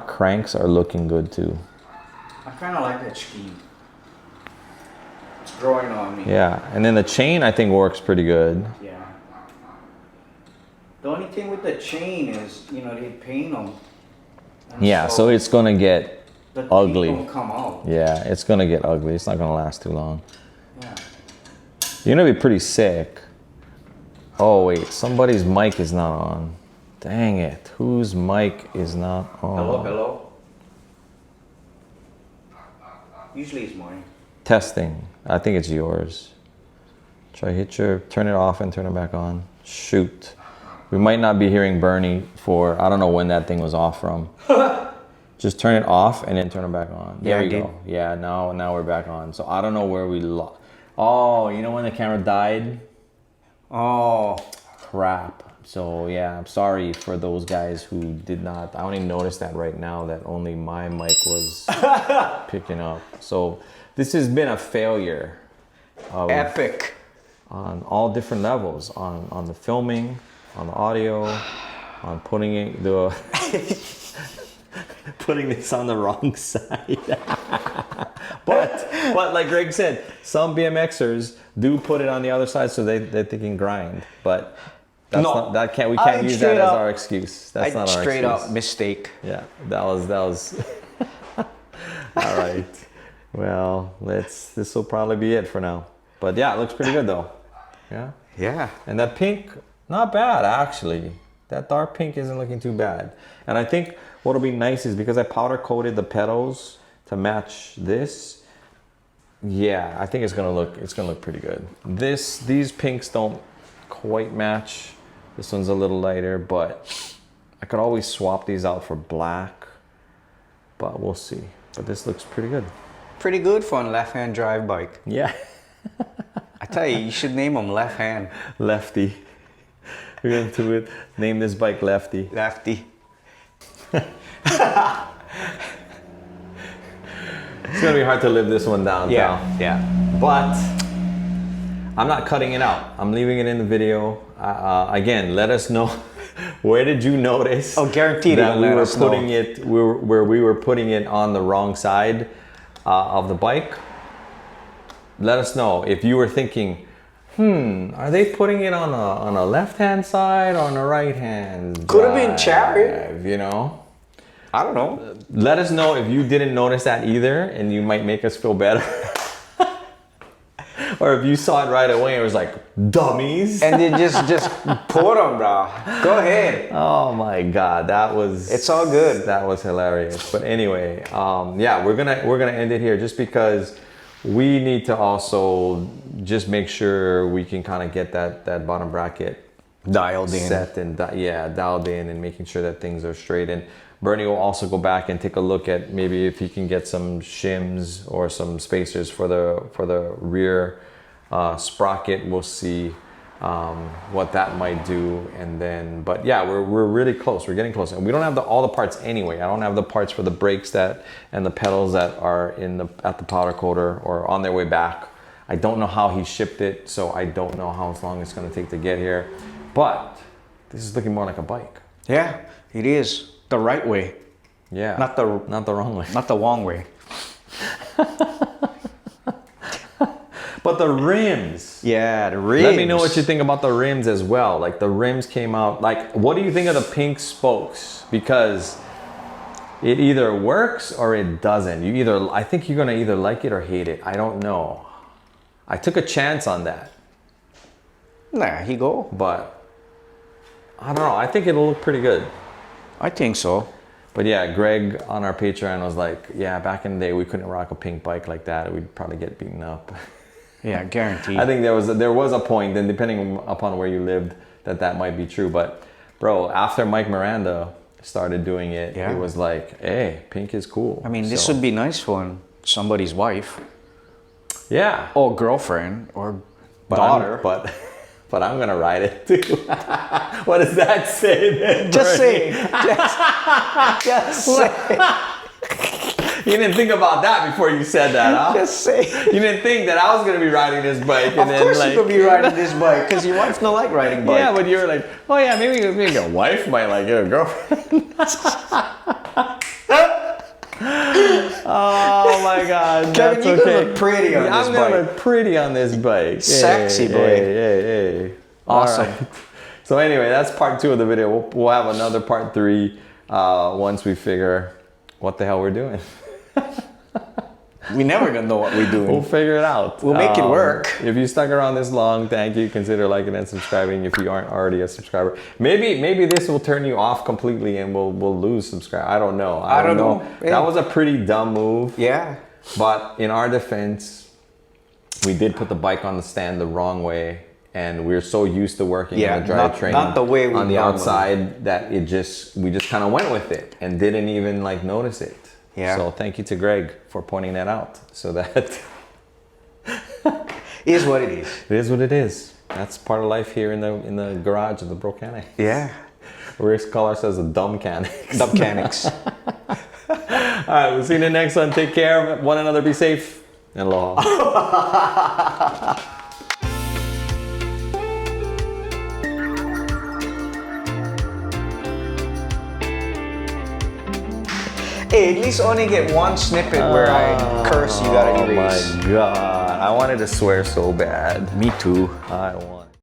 cranks are looking good too. I kind of like that scheme. It's growing on me. Yeah, and then the chain I think works pretty good. Yeah. The only thing with the chain is, they paint them. And Yeah, so it's gonna get the teeth ugly. don't come out. Yeah, it's gonna get ugly. It's not gonna last too long. Yeah. You're gonna be pretty sick. Oh wait, somebody's mic is not on. Dang it, whose mic is not on? Hello? Usually it's mine. Testing. I think it's yours. Turn it off and turn it back on. Shoot. We might not be hearing Bernie I don't know when that thing was off from. Just turn it off and then turn it back on. There you go. Yeah, now we're back on. So I don't know where we lost. Oh, you know when the camera died? Oh. Crap. So yeah, I'm sorry for those guys who did not. I only noticed that right now that only my mic was picking up. So this has been a failure. Epic. on all different levels, on the filming, on the audio, on putting this on the wrong side. but like Greg said, some BMXers do put it on the other side so they can grind. But that's No, not, we can't use that as our excuse. That's not our excuse. Straight up mistake. Yeah, that was all right. Well, this will probably be it for now. But yeah, it looks pretty good though. Yeah. Yeah. And that pink, not bad actually. That dark pink isn't looking too bad. And I think what'll be nice is because I powder coated the pedals to match this. Yeah, I think it's gonna look pretty good. These pinks don't quite match. This one's a little lighter, but I could always swap these out for black. But we'll see. But this looks pretty good. Pretty good for a left-hand drive bike. Yeah. I tell you, you should name them left hand. Lefty. We're going to name this bike Lefty. Lefty. It's going to be hard to live this one down. Yeah. But I'm not cutting it out. I'm leaving it in the video. Again, let us know. Where did you notice? Oh, guaranteed that we were putting it. Where we were putting it on the wrong side of the bike. Let us know if you were thinking, are they putting it on a left-hand side or on a right-hand? Could have been chariot. You know. I don't know. Let us know if you didn't notice that either, and you might make us feel better. Or if you saw it right away and it was like, dummies. And then just pour them, bro. Go ahead. Oh my God, It's all good. That was hilarious. But anyway, yeah, we're gonna end it here just because we need to also just make sure we can kind of get that bottom bracket dialed in, set and dialed in, and making sure that things are straight. And Bernie will also go back and take a look at maybe if he can get some shims or some spacers for the rear sprocket. We'll see what that might do. And then, but yeah, we're really close. We're getting close, and we don't have all the parts anyway. I don't have the parts for the brakes and the pedals that are at the powder coater or on their way back. I don't know how he shipped it, so I don't know how long it's going to take to get here. But this is looking more like a bike. Yeah, it is. The right way. Yeah. Not the wrong way. Not the wrong way. But the rims. Yeah, the rims. Let me know what you think about the rims as well. Like the rims came out. Like, what do you think of the pink spokes? Because it either works or it doesn't. I think you're gonna either like it or hate it. I don't know. I took a chance on that. Nah, he go. But I don't know. I think it'll look pretty good. I think so. But yeah, Greg on our Patreon was like, yeah, back in the day we couldn't rock a pink bike like that. We'd probably get beaten up. Yeah, guaranteed. I think there was a point, and depending upon where you lived, that might be true. But bro, after Mike Miranda started doing it, it was like, hey, pink is cool. I mean, this would be nice for somebody's wife. Yeah. Or girlfriend or daughter. But I'm gonna ride it too. What does that say then? Just say. Just say. You didn't think about that before you said that, huh? Just say. You didn't think that I was gonna be riding this bike, and of course you're gonna be riding this bike because your wife don't like riding bike. Yeah, but you were like, oh yeah, maybe your wife might like it, or girlfriend. Oh my God, Kevin, that's you're okay. gonna look pretty on this bike. I'm gonna look pretty on this bike. Sexy, boy. Hey. Awesome. Right. So anyway, that's part 2 of the video. We'll have another part 3 once we figure what the hell we're doing. We never gonna know what we're doing. We'll figure it out. We'll make it work. If you stuck around this long, thank you. Consider liking and subscribing if you aren't already a subscriber. Maybe this will turn you off completely and we'll lose subscribers. I don't know. I don't know. Yeah. That was a pretty dumb move. Yeah. But in our defense, we did put the bike on the stand the wrong way, and we're so used to working in the drivetrain not the way we on the normally. outside that we just kind of went with it and didn't even like notice it. Yeah. So thank you to Greg for pointing that out, so that Is what it is. it is what it is. That's part of life here in the garage of the Brocanic. Yeah. We call ourselves the Dumbcanics. Dumbcanics. All right, we'll see you in the next one. Take care of one another. Be safe. Aloha. Hey, at least only get one snippet where I curse you gotta erase. Oh my god. I wanted to swear so bad. Me too. I want.